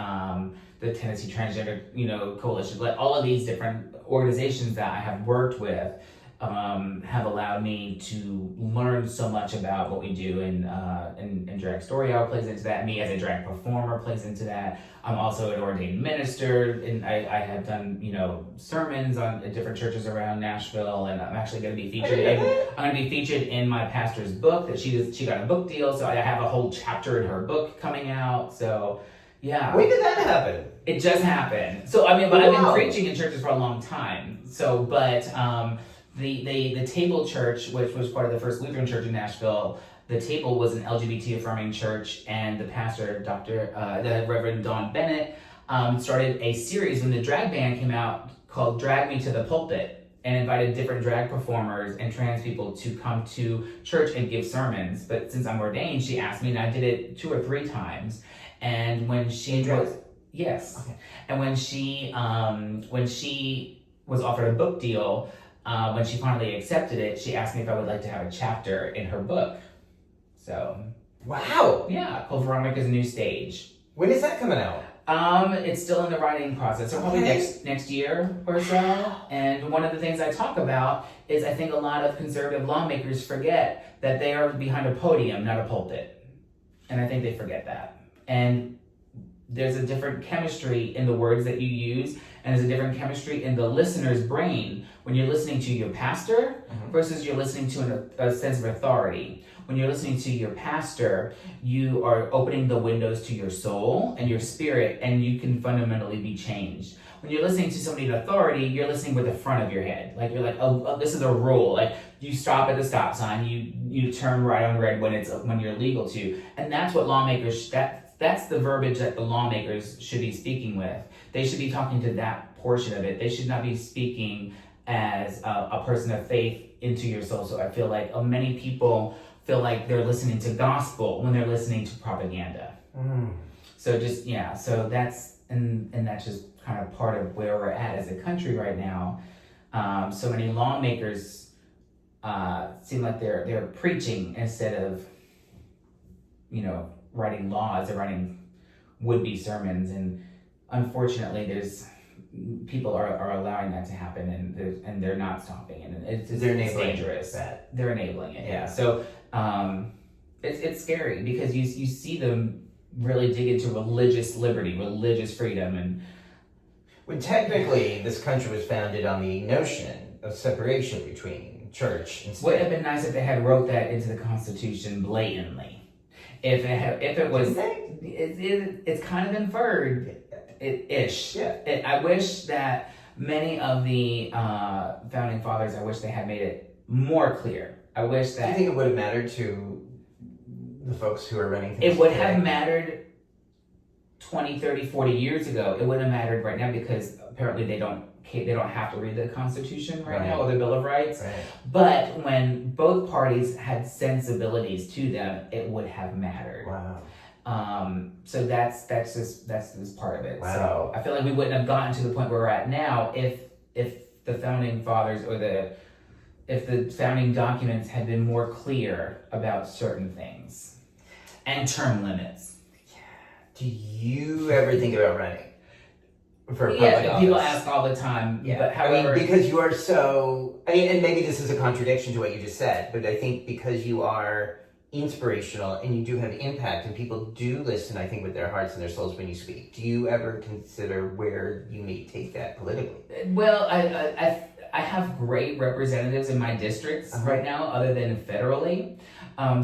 the Tennessee Transgender, Coalition. Like all of these different organizations that I have worked with have allowed me to learn so much about what we do, and Drag Story Hour plays into that. Me as a drag performer plays into that. I'm also an ordained minister, and I have done sermons on different churches around Nashville, and I'm actually going to be featured. I'm going to be featured in my pastor's book that she got a book deal, so I have a whole chapter in her book coming out. So. Yeah. When did that happen? It just happened. So I've been preaching in churches for a long time. So, but the Table Church, which was part of the first Lutheran church in Nashville, the Table was an LGBT affirming church, and the pastor, the Reverend Don Bennett, started a series when the drag ban came out called "Drag Me to the Pulpit," and invited different drag performers and trans people to come to church and give sermons. But since I'm ordained, she asked me, and I did it 2 or 3 times. And when she was, yes, okay. And when she was offered a book deal, when she finally accepted it, she asked me if I would like to have a chapter in her book. So, wow, yeah, called Veronika's New Stage. When is that coming out? It's still in the writing process, so probably next year or so. And one of the things I talk about is I think a lot of conservative lawmakers forget that they are behind a podium, not a pulpit, and I think they forget that. And there's a different chemistry in the words that you use, and there's a different chemistry in the listener's brain when you're listening to your pastor versus you're listening to a sense of authority. When you're listening to your pastor, you are opening the windows to your soul and your spirit, and you can fundamentally be changed. When you're listening to somebody in authority, you're listening with the front of your head. Like you're like, oh, this is a rule. Like you stop at the stop sign, you turn right on red when you're legal to, and that's what lawmakers. That's the verbiage that the lawmakers should be speaking with. They should be talking to that portion of it. They should not be speaking as a person of faith into your soul. So I feel like many people feel like they're listening to gospel when they're listening to propaganda. So so that's and that's just kind of part of where we're at as a country right now. So many lawmakers seem like they're preaching instead of writing laws. They're writing would-be sermons, and unfortunately people are allowing that to happen, and they're not stopping it, and it's dangerous. They're enabling it. Yeah. So it's scary because you see them really dig into religious liberty, religious freedom, and when technically this country was founded on the notion of separation between church and state. Would have been nice if they had wrote that into the Constitution blatantly. If it was, it's kind of inferred, ish. Yeah. I wish that many of the founding fathers, I wish they had made it more clear. I wish that. Do you think it would have mattered to the folks who are running things It would today. have mattered 20, 30, 40 years ago. It wouldn't have mattered right now because apparently they don't have to read the Constitution right now or the Bill of Rights. Right. But when both parties had sensibilities to them, it would have mattered. Wow. So that's just part of it. Wow. So I feel like we wouldn't have gotten to the point where we're at now if the founding fathers or if the founding documents had been more clear about certain things and term limits. Do you ever think about running for a public office? People ask all the time. Yeah, But however, because you are so. And maybe this is a contradiction to what you just said, but I think because you are inspirational and you do have impact, and people do listen, I think, with their hearts and their souls when you speak. Do you ever consider where you may take that politically? Well, I have great representatives in my districts right now, other than federally.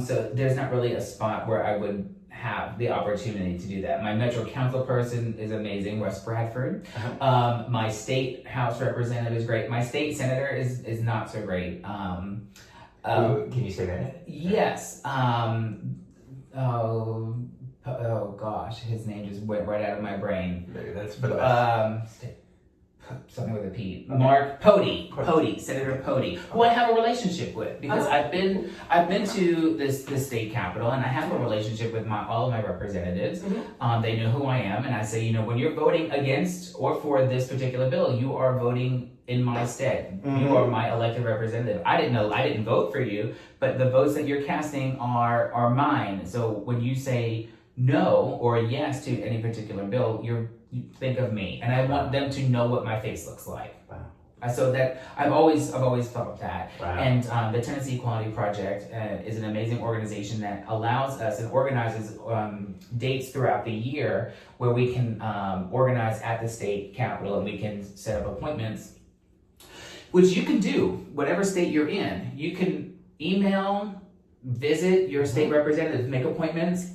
So there's not really a spot where I would have the opportunity to do that. My Metro Council person is amazing, Wes Bradford. My state House representative is great. My state senator is not so great. Can you say that? Yes. Oh gosh, his name just went right out of my brain. Maybe that's for the best. Something with a P. Mark Pody, Senator Pody, who I have a relationship with because I've been to this state capitol and I have a relationship with all of my representatives. They know who I am, and I say, when you're voting against or for this particular bill, you are voting in my stead. You are my elected representative. I didn't vote for you, but the votes that you're casting are mine. So when you say no or yes to any particular bill, you think of me, and I want them to know what my face looks like. Wow. So that I've always felt that. Wow. And the Tennessee Equality Project is an amazing organization that allows us and organizes dates throughout the year where we can organize at the state capitol and we can set up appointments, which you can do whatever state you're in. You can email, visit your state representatives, make appointments.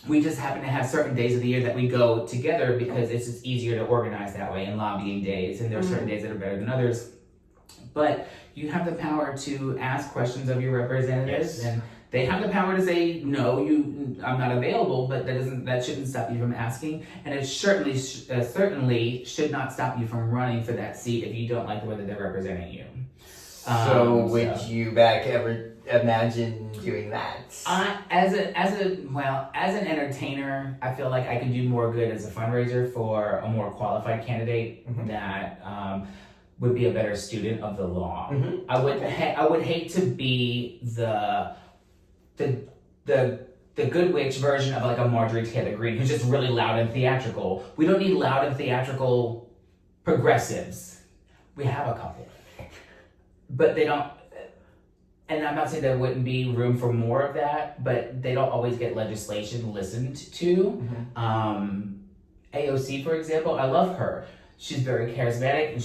We just happen to have certain days of the year that we go together because it's just easier to organize that way, and lobbying days, and there are certain days that are better than others. But you have the power to ask questions of your representatives, and they have the power to say, no, I'm not available, but that shouldn't stop you from asking, and it certainly should not stop you from running for that seat if you don't like the way that they're representing you. Would you ever imagine doing that? As an entertainer, I feel like I can do more good as a fundraiser for a more qualified candidate that would be a better student of the law. I would hate to be the good witch version of like a Marjorie Taylor Greene who's just really loud and theatrical. We don't need loud and theatrical progressives. We have a couple, but they don't. And I'm not saying there wouldn't be room for more of that, but they don't always get legislation listened to. AOC, for example, I love her. She's very charismatic, and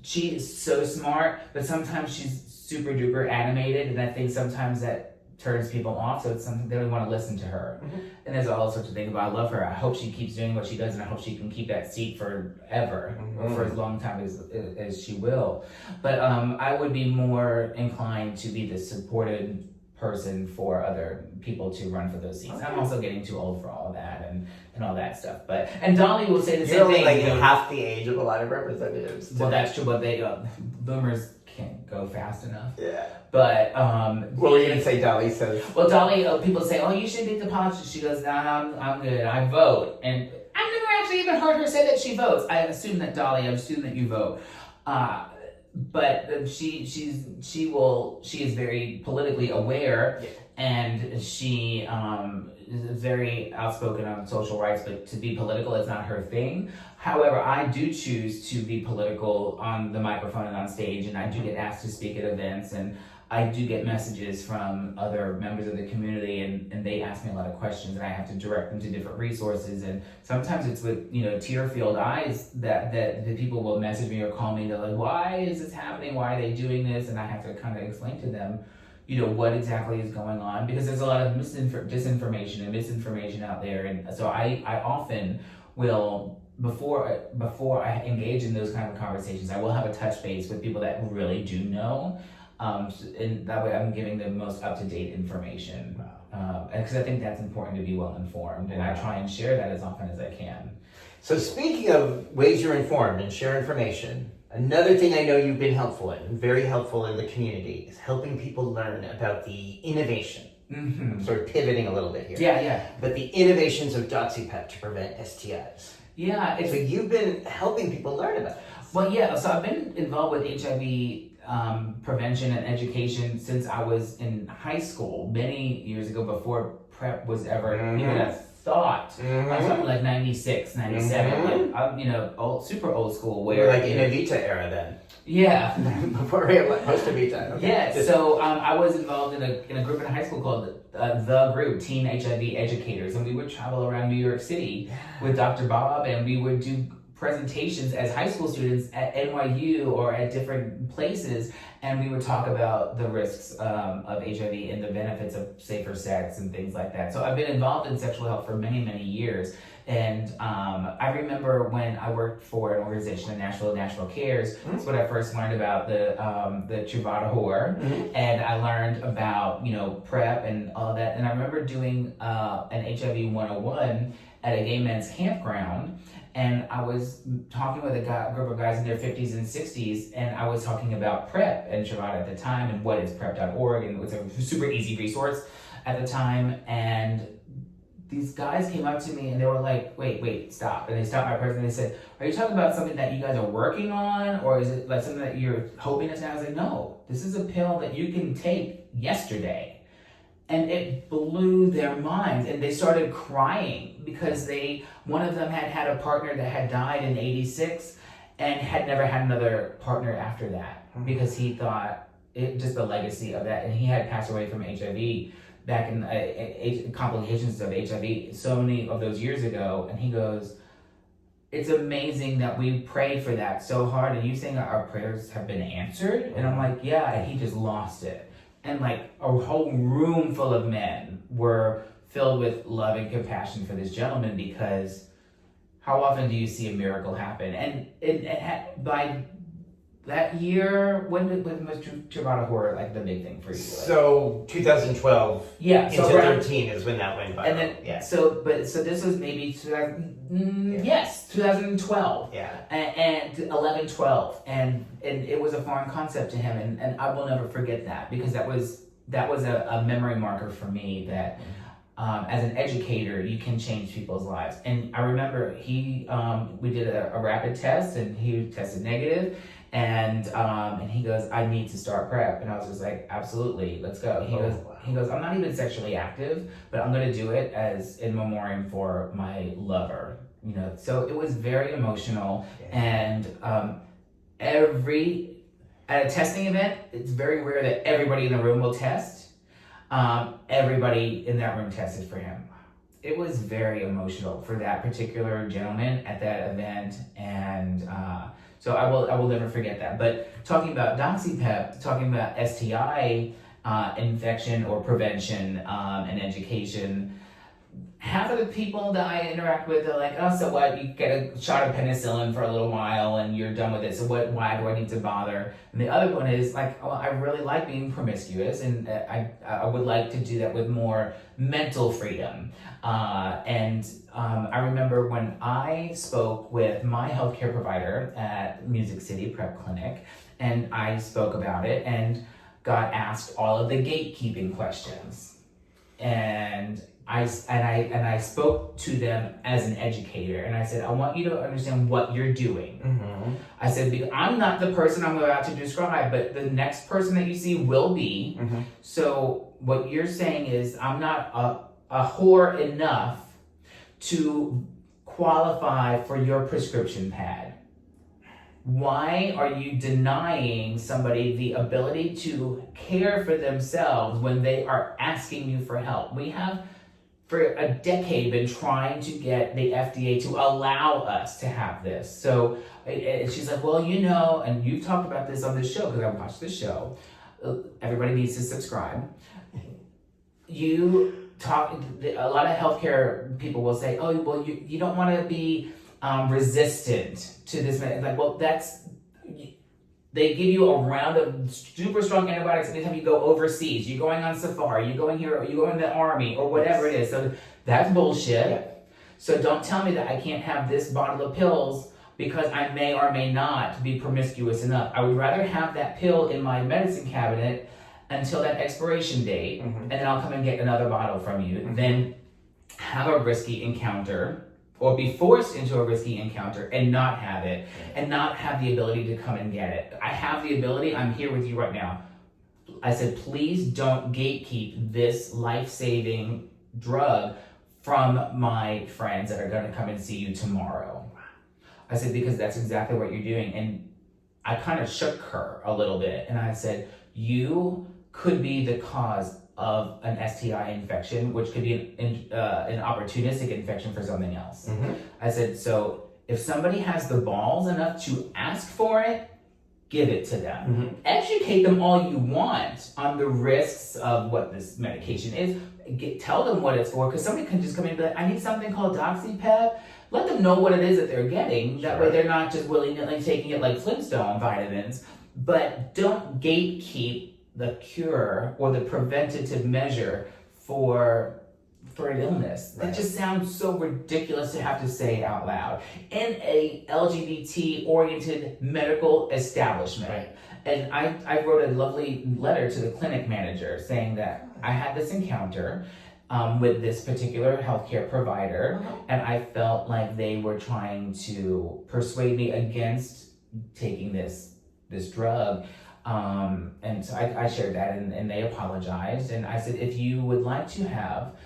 she is so smart, but sometimes she's super duper animated, and I think sometimes that turns people off, so it's something they don't want to listen to her. And there's all sorts of things about I love her. I hope she keeps doing what she does, and I hope she can keep that seat forever, or for as long time as she will. But I would be more inclined to be the supported person for other people to run for those seats. I'm also getting too old for all of that and all that stuff. And Dolly will say the same thing. You're like half the age of a lot of representatives today. Well, that's true, but boomers can't go fast enough. Yeah. But what were you gonna say, Dolly says? Well, Dolly, people say, "Oh, you should be the politician." She goes, "Nah, I'm good. I vote." And I've never actually even heard her say that she votes. I assume that you vote. But she is very politically aware, and she is very outspoken on social rights. But to be political is not her thing. However, I do choose to be political on the microphone and on stage, and I do get asked to speak at events, and I do get messages from other members of the community, and they ask me a lot of questions, and I have to direct them to different resources. And sometimes it's with tear-filled eyes that the people will message me or call me. They're like, "Why is this happening? Why are they doing this?" And I have to kind of explain to them, what exactly is going on, because there's a lot of disinformation and misinformation out there. And so I often will, before I engage in those kind of conversations, I will have a touch base with people that really do know. And that way I'm giving the most up-to-date information. because I think that's important to be well informed, and I try and share that as often as I can. So speaking of ways you're informed and share information, another thing I know you've been helpful in, very helpful in the community, is helping people learn about the innovation. Mm-hmm. I'm sort of pivoting a little bit here. Yeah. But the innovations of DoxyPEP to prevent STIs. Yeah. So you've been helping people learn about this. Well, yeah. So I've been involved with HIV prevention and education since I was in high school, many years ago, before PrEP was ever even a thought. I'm talking like 96, 97, like, super old school. We're like in Evita era then. Yeah. Before we had post Evita. Okay. Yeah. So I was involved in a group in high school called the group Teen HIV Educators, and we would travel around New York City with Dr. Bob, and we would do presentations as high school students at NYU or at different places, and we would talk about the risks of HIV and the benefits of safer sex and things like that. So I've been involved in sexual health for many, many years. And I remember when I worked for an organization in National Cares, that's when I first learned about the Truvada whore, and I learned about, PrEP and all that. And I remember doing an HIV 101 at a gay men's campground, and I was talking with a group of guys in their 50s and 60s, and I was talking about PrEP and Truvada at the time, and what is PrEP.org, and it was a super easy resource at the time. And these guys came up to me and they were like, wait, stop. And they stopped my person and they said, are you talking about something that you guys are working on? Or is it like something that you're hoping to say? I was like, no, this is a pill that you can take yesterday. And it blew their minds, and they started crying because one of them had a partner that had died in '86 and had never had another partner after that, because he thought just the legacy of that, and he had passed away from HIV back in complications of HIV so many of those years ago. And he goes, it's amazing that we prayed for that so hard, and you saying our prayers have been answered? And I'm like, yeah, and he just lost it. And like a whole room full of men were filled with love and compassion for this gentleman, because how often do you see a miracle happen? And by that year, when was Truvada horror like the big thing for you? So 2012 into 13 is when that went viral. And then, so this was maybe 2012. Yeah. And 11, 12. And it was a foreign concept to him, and I will never forget that, because that was a memory marker for me that as an educator, you can change people's lives. And I remember we did a rapid test, and he tested negative. And he goes, I need to start PrEP. And I was just like, absolutely, let's go. He goes, I'm not even sexually active, but I'm going to do it as in memoriam for my lover. So it was very emotional. And at a testing event, it's very rare that everybody in the room will test. Everybody in that room tested for him. It was very emotional for that particular gentleman at that event, and so I will never forget that. But talking about DoxyPEP, talking about STI infection or prevention and education, half of the people that I interact with are like, oh, so what? You get a shot of penicillin for a little while and you're done with it. So why do I need to bother? And the other one is like, oh, I really like being promiscuous, and I would like to do that with more mental freedom. I remember when I spoke with my healthcare provider at Music City PrEP Clinic, and I spoke about it and got asked all of the gatekeeping questions. And I spoke to them as an educator, and I said, I want you to understand what you're doing. Mm-hmm. I said, because I'm not the person I'm about to describe, but the next person that you see will be. Mm-hmm. So what you're saying is, I'm not a whore enough to qualify for your prescription pad. Why are you denying somebody the ability to care for themselves when they are asking you for help? We have for a decade been trying to get the FDA to allow us to have this. So she's like, well, and you've talked about this on this show, because I watched this show. Everybody needs to subscribe. A lot of healthcare people will say, oh, well, you don't want to be resistant to this. Like, well, that's They give you a round of super strong antibiotics anytime you go overseas. You're going on safari, you're going here, you go in the army, or whatever it is. So that's bullshit. Yeah. So don't tell me that I can't have this bottle of pills because I may or may not be promiscuous enough. I would rather have that pill in my medicine cabinet until that expiration date, and then I'll come and get another bottle from you, than have a risky encounter or be forced into a risky encounter and not have it, and not have the ability to come and get it. I have the ability, I'm here with you right now. I said, please don't gatekeep this life-saving drug from my friends that are gonna come and see you tomorrow. I said, because that's exactly what you're doing. And I kind of shook her a little bit, and I said, you could be the cause of an STI infection, which could be an opportunistic infection for something else. I said, so if somebody has the balls enough to ask for it, give it to them. Educate them all you want on the risks of what this medication is. Tell them what it's for, because somebody can just come in and be like, I need something called DoxyPEP. Let them know what it is that they're getting. That way they're not just willy-nilly taking it like Flintstone vitamins. But don't gatekeep the cure or the preventative measure for an illness. That just sounds so ridiculous to have to say out loud in a LGBT-oriented medical establishment. And I wrote a lovely letter to the clinic manager saying that I had this encounter with this particular healthcare provider, and I felt like they were trying to persuade me against taking this drug. And so I shared that, and they apologized. And I said, if you would like to have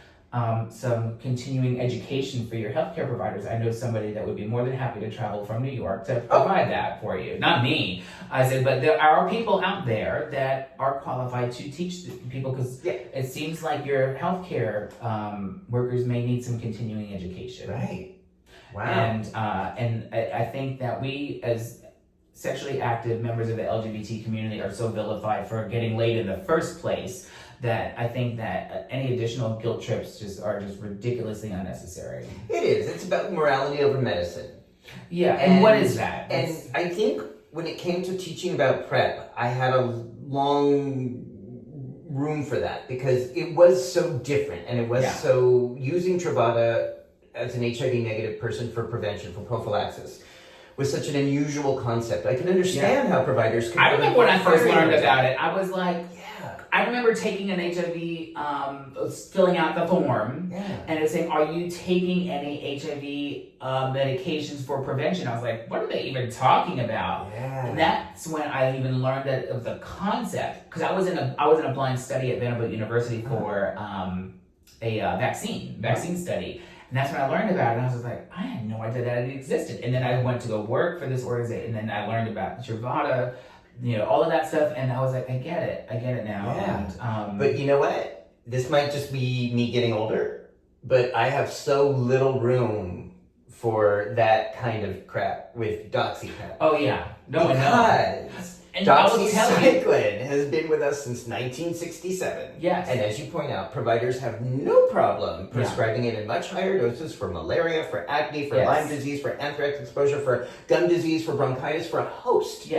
some continuing education for your healthcare providers, I know somebody that would be more than happy to travel from New York to provide that for you. Not me. I said, but there are people out there that are qualified to teach people, because it seems like your healthcare workers may need some continuing education. Right. Wow. And I think that we, as sexually active members of the LGBT community, are so vilified for getting laid in the first place that I think that any additional guilt trips are just ridiculously unnecessary. It is. It's about morality over medicine. Yeah, and what is that? And I think when it came to teaching about PrEP, I had a long room for that, because it was so different, and it was so using Truvada as an HIV negative person for prevention, for prophylaxis, was such an unusual concept. I can understand how providers could... I remember when I first learned about it, I was like, I remember taking an HIV, filling out the form, and it's saying, are you taking any HIV medications for prevention? I was like, what are they even talking about? And that's when I even learned that of the concept, because I was in a blind study at Vanderbilt University for a vaccine study. And that's when I learned about it, and I was like, I had no idea that it existed. And then I went to go work for this organization, and then I learned about Truvada, all of that stuff, and I was like, I get it now. And, but you know what? This might just be me getting older, but I have so little room for that kind of crap with DoxyPEP. Oh yeah, because doxycycline has been with us since 1967. Yes. And as you point out, providers have no problem prescribing it in much higher doses for malaria, for acne, for Lyme disease, for anthrax exposure, for gum disease, for bronchitis, for a host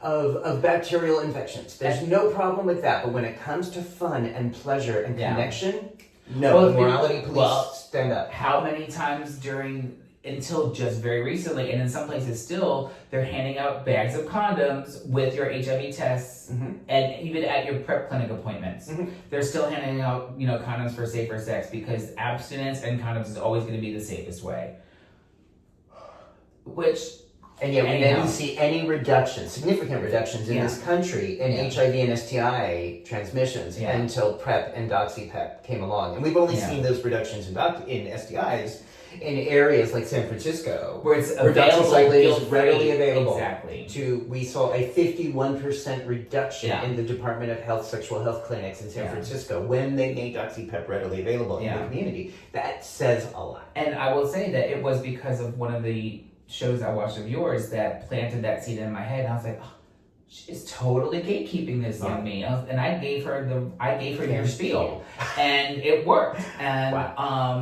of bacterial infections. There's no problem with that. But when it comes to fun and pleasure and connection, the morality police stand up. How many times until just very recently, and in some places still, they're handing out bags of condoms with your HIV tests, and even at your PrEP clinic appointments, they're still handing out, condoms for safer sex, because abstinence and condoms is always going to be the safest way. And yet we didn't see any significant reductions in this country in HIV and STI transmissions until PrEP and DoxyPEP came along. And we've only seen those reductions in STIs in areas like San Francisco, where doxycycline is readily available. Exactly. We saw a 51% reduction in the Department of Health sexual health clinics in San Francisco when they made DoxyPEP readily available in the community. That says a lot. And I will say that it was because of one of the shows I watched of yours that planted that seed in my head. And I was like, she's totally gatekeeping this on me. And I gave her your spiel, and it worked. And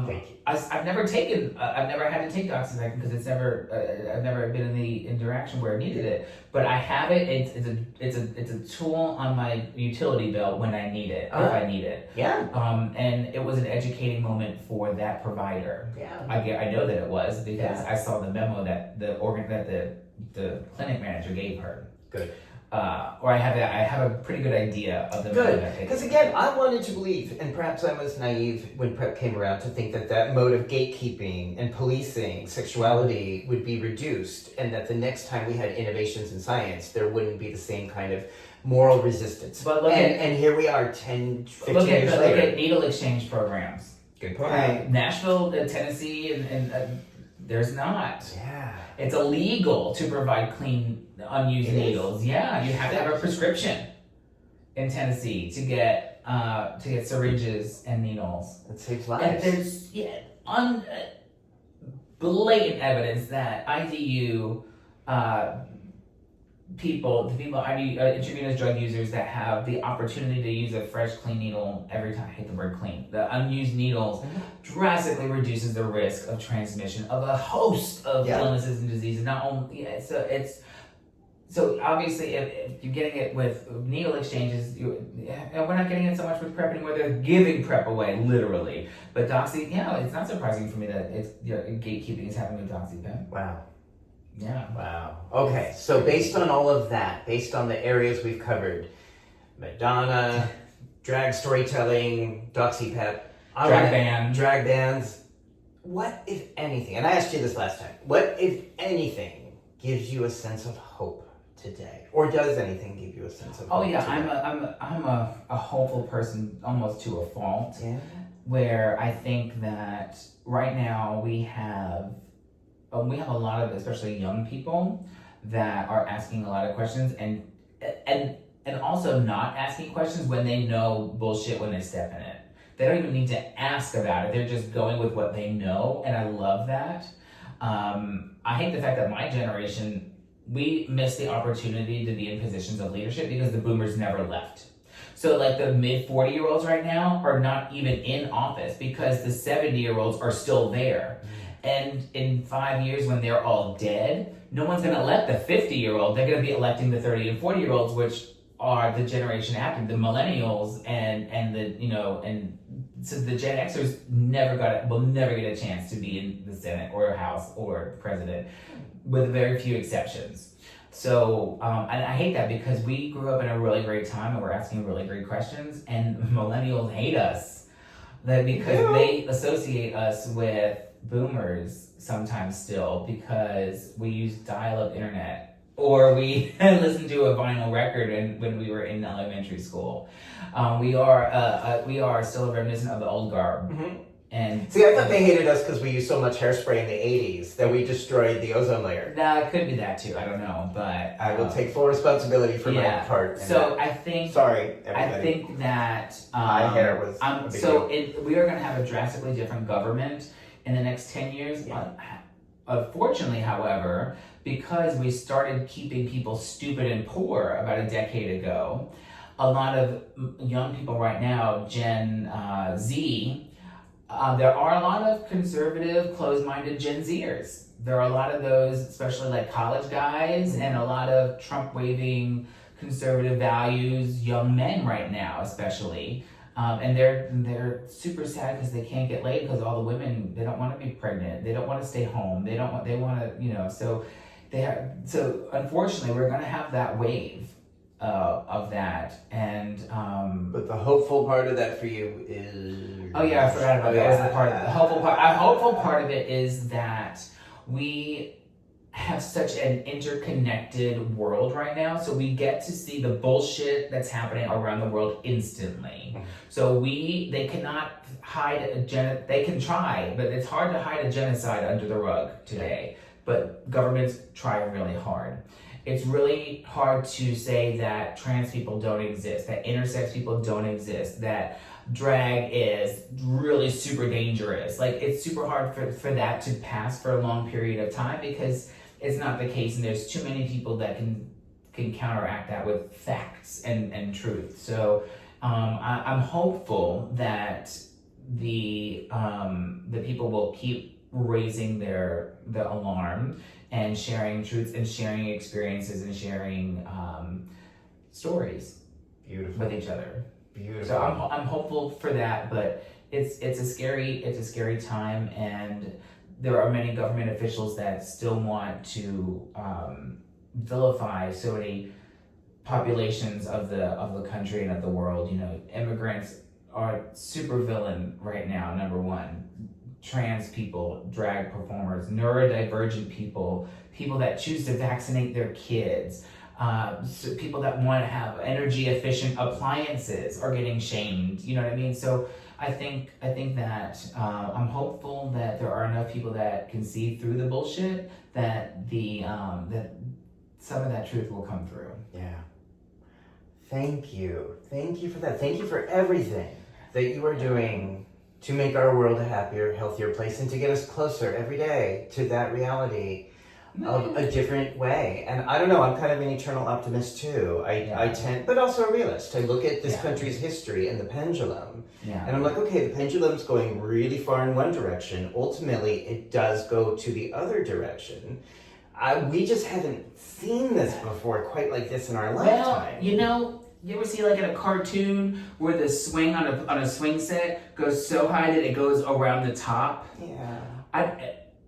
Thank you. I've never taken, I've never had to take DoxyPEP because it's never, I've never been in the interaction where I needed it. But I have it. It's a tool on my utility belt when I need it, if I need it. Yeah. And it was an educating moment for that provider. Yeah. I know that it was because I saw the memo that the clinic manager gave her. Good. Or I have a pretty good idea of the mode Good, because again, I wanted to believe, and perhaps I was naive when PrEP came around to think that mode of gatekeeping and policing sexuality would be reduced, and that the next time we had innovations in science, there wouldn't be the same kind of moral resistance. But and here we are 10, 15 look years later. Look at needle exchange programs. Good point. Nashville, Tennessee, and there's not. Yeah. It's illegal to provide clean, unused needles. Yeah, you have to have a prescription in Tennessee to get syringes and needles. It saves And lives. there's blatant evidence that IDU intravenous drug users that have the opportunity to use a fresh, clean needle every time. I hate the word clean. The unused needles drastically reduces the risk of transmission of a host of illnesses and diseases. Not only, so obviously, if you're getting it with needle exchanges, we're not getting it so much with PrEP anymore. They're giving PrEP away, literally. But Doxy, it's not surprising for me that gatekeeping is happening with DoxyPEP. Wow. Yeah. Wow. Okay, so based on all of that, based on the areas we've covered, Madonna, drag storytelling, DoxyPEP, drag bands, what, if anything, and I asked you this last time, what, if anything, gives you a sense of hope today? Or does anything give you a sense of hope today? I'm a hopeful person almost to a fault. Yeah. Where I think that right now we have a lot of, especially young people, that are asking a lot of questions and also not asking questions when they know bullshit when they step in it. They don't even need to ask about it. They're just going with what they know, and I love that. I hate the fact that my generation, we missed the opportunity to be in positions of leadership because the boomers never left. So like the mid 40-year-olds right now are not even in office because the 70-year-olds are still there. And in 5 years when they're all dead, no one's gonna elect the 50-year-old. They're gonna be electing the 30 and 40-year-olds, which are the generation after, the millennials and so the Gen Xers will never get a chance to be in the Senate or House or president, with very few exceptions. So, and I hate that because we grew up in a really great time and we're asking really great questions, and millennials hate us because they associate us with boomers sometimes still because we use dial-up internet or we listened to a vinyl record when we were in elementary school. We are still reminiscent of the old garb. Mm-hmm. And see, I thought they hated us because we used so much hairspray in the 80s that we destroyed the ozone layer. Nah, it could be that too. I don't know, but I will take full responsibility for my part. So that. I think. Sorry, everybody. I think that my hair was. A big deal. We are going to have a drastically different government in the next 10 years. Yeah. Unfortunately, however, because we started keeping people stupid and poor about a decade ago, a lot of young people right now, Gen Z. There are a lot of conservative, closed-minded Gen Zers. There are a lot of those, especially like college guys, and a lot of Trump-waving conservative values young men right now, especially. And they're super sad because they can't get laid because all the women, they don't want to be pregnant. They don't want to stay home. They want to, so unfortunately we're going to have that wave of that. And but the hopeful part of that for you is I forgot about that. Was the part of the hopeful part. A hopeful part of it is that we have such an interconnected world right now, so we get to see the bullshit that's happening around the world instantly. So they cannot hide they can try, but it's hard to hide a genocide under the rug today. But governments try really hard. It's really hard to say that trans people don't exist, that intersex people don't exist, that drag is really super dangerous. Like, it's super hard for that to pass for a long period of time because it's not the case, and there's too many people that can counteract that with facts and truth. So I'm hopeful that the people will keep raising the alarm and sharing truths and sharing experiences and sharing stories Beautiful. with each other. Beautiful. So I'm hopeful for that, but it's a scary time, and there are many government officials that still want to vilify so many populations of the country and of the world. You know, immigrants are super villain right now, number one. Trans people, drag performers, neurodivergent people, people that choose to vaccinate their kids, so people that want to have energy efficient appliances are getting shamed. You know what I mean? So I think that I'm hopeful that there are enough people that can see through the bullshit that that some of that truth will come through. Yeah. Thank you for that. Thank you for everything that you are doing to make our world a happier, healthier place, and to get us closer every day to that reality of a different way. And I don't know, I'm kind of an eternal optimist too. I tend, but also a realist. I look at this country's history and the pendulum, and I'm like, okay, the pendulum's going really far in one direction. Ultimately, it does go to the other direction. We just haven't seen this before quite like this in our lifetime. Well, you know, you ever see like in a cartoon where the swing on a swing set goes so high that it goes around the top? Yeah.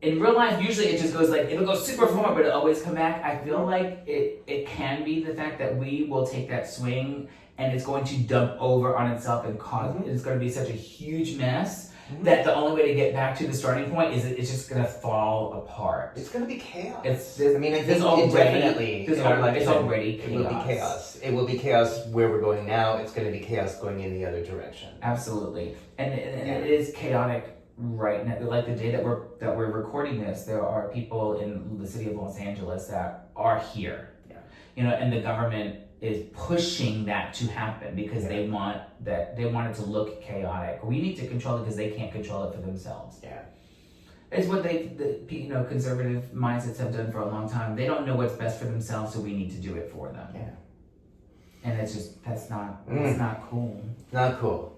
In real life, usually it just goes like, it'll go super far, but it'll always come back. I feel like it can be the fact that we will take that swing and it's going to dump over on itself and cause, it's going to be such a huge mess that the only way to get back to the starting point is it's just going to fall apart. It's going to be chaos. I think it's already chaos. It will be chaos. It will be chaos where we're going now. It's going to be chaos going in the other direction. Absolutely. And it is chaotic right now. Like the day that we're recording this, there are people in the city of Los Angeles that are here. Yeah. You know, and the government is pushing that to happen because they want it to look chaotic. We need to control it because they can't control it for themselves. Yeah. It's what conservative mindsets have done for a long time. They don't know what's best for themselves, so we need to do it for them. Yeah. And it's just, that's not cool. Not cool.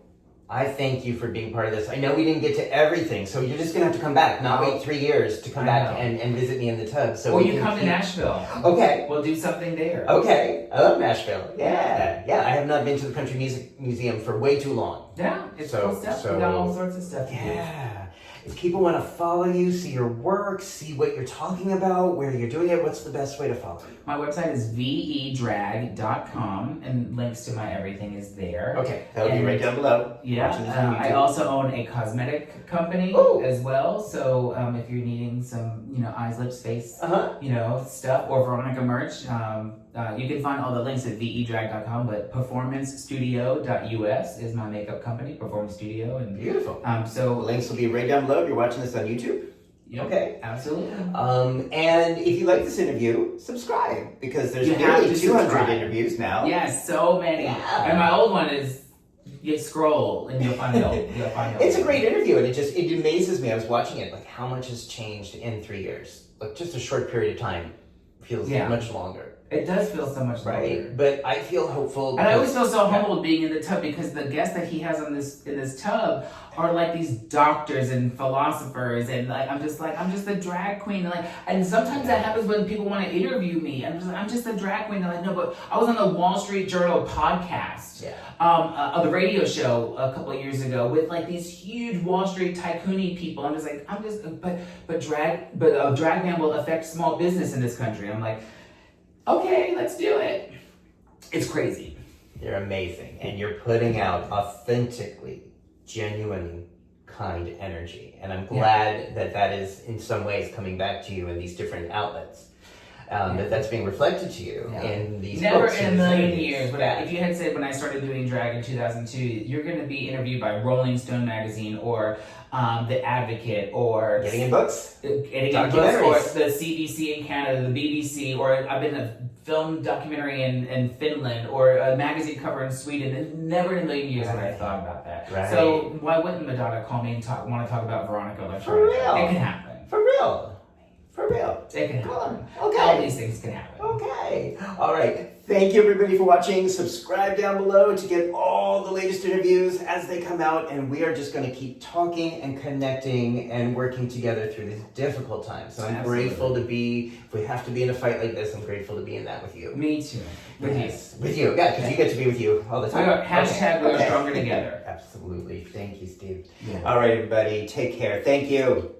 I thank you for being part of this. I know we didn't get to everything, so you're just going to have to come back. Not wait 3 years to come back and visit me in the tub. So or you come to Nashville. Okay. We'll do something there. Okay. I love Nashville. Yeah. I have not been to the Country Music Museum for way too long. Yeah, it's cool stuff. We got all sorts of stuff to do. Yeah. If people want to follow you, see your work, see what you're talking about, where you're doing it, what's the best way to follow you? My website is vedrag.com, and links to my everything is there. Okay, that'll be right down below. Yeah, I also own a cosmetic company as well. So if you're needing some, eyes, lips, face, stuff, or Veronika merch, you can find all the links at vedrag.com. But performancestudio.us is my makeup company, Performance Studio, and beautiful. So links will be right down below if you're watching this on YouTube. Yep, okay. Absolutely. And if you like this interview, subscribe because there's nearly 200 interviews now. Yes, so many. Yeah. And my old one is, you scroll and you'll find it. It's a great interview, and it amazes me. I was watching it, like how much has changed in 3 years. Like just a short period of time feels much longer. It does feel so much longer. Right, but I feel hopeful. And I always feel so humbled being in the tub because the guests that he has in this tub are like these doctors and philosophers, and like I'm just a drag queen, and sometimes that happens when people want to interview me. I'm just a drag queen. They're like, no, but I was on the Wall Street Journal podcast, of the radio show a couple of years ago with like these huge Wall Street tycoon-y people. I'm just like, but drag man will affect small business in this country. I'm like, okay, let's do it. It's crazy. You're amazing. And you're putting out authentically, genuine, kind energy. And I'm glad that is in some ways coming back to you in these different outlets. That's being reflected to you in these Never books. in a million years. But if you had said when I started doing drag in 2002, you're going to be interviewed by Rolling Stone magazine or The Advocate or Getting in books, or the CBC in Canada, the BBC, or I've been a film documentary in Finland or a magazine cover in Sweden, and never in a million years would I thought about that. Right. So why wouldn't Madonna call me and want to talk about Veronika Electronica? For real. It can happen. For real. For real. It can happen. Okay. All these things can happen. Okay. All right. Thank you, everybody, for watching. Subscribe down below to get all the latest interviews as they come out. And we are just going to keep talking and connecting and working together through these difficult times. So I'm Absolutely. grateful to be, if we have to be in a fight like this, I'm grateful to be in that with you. Me too. With Yes. With you. Yeah, because you get to be with you all the you. time. Hashtag we are stronger together. Absolutely. Thank you, Steve. Yeah. All right, everybody. Take care. Thank you.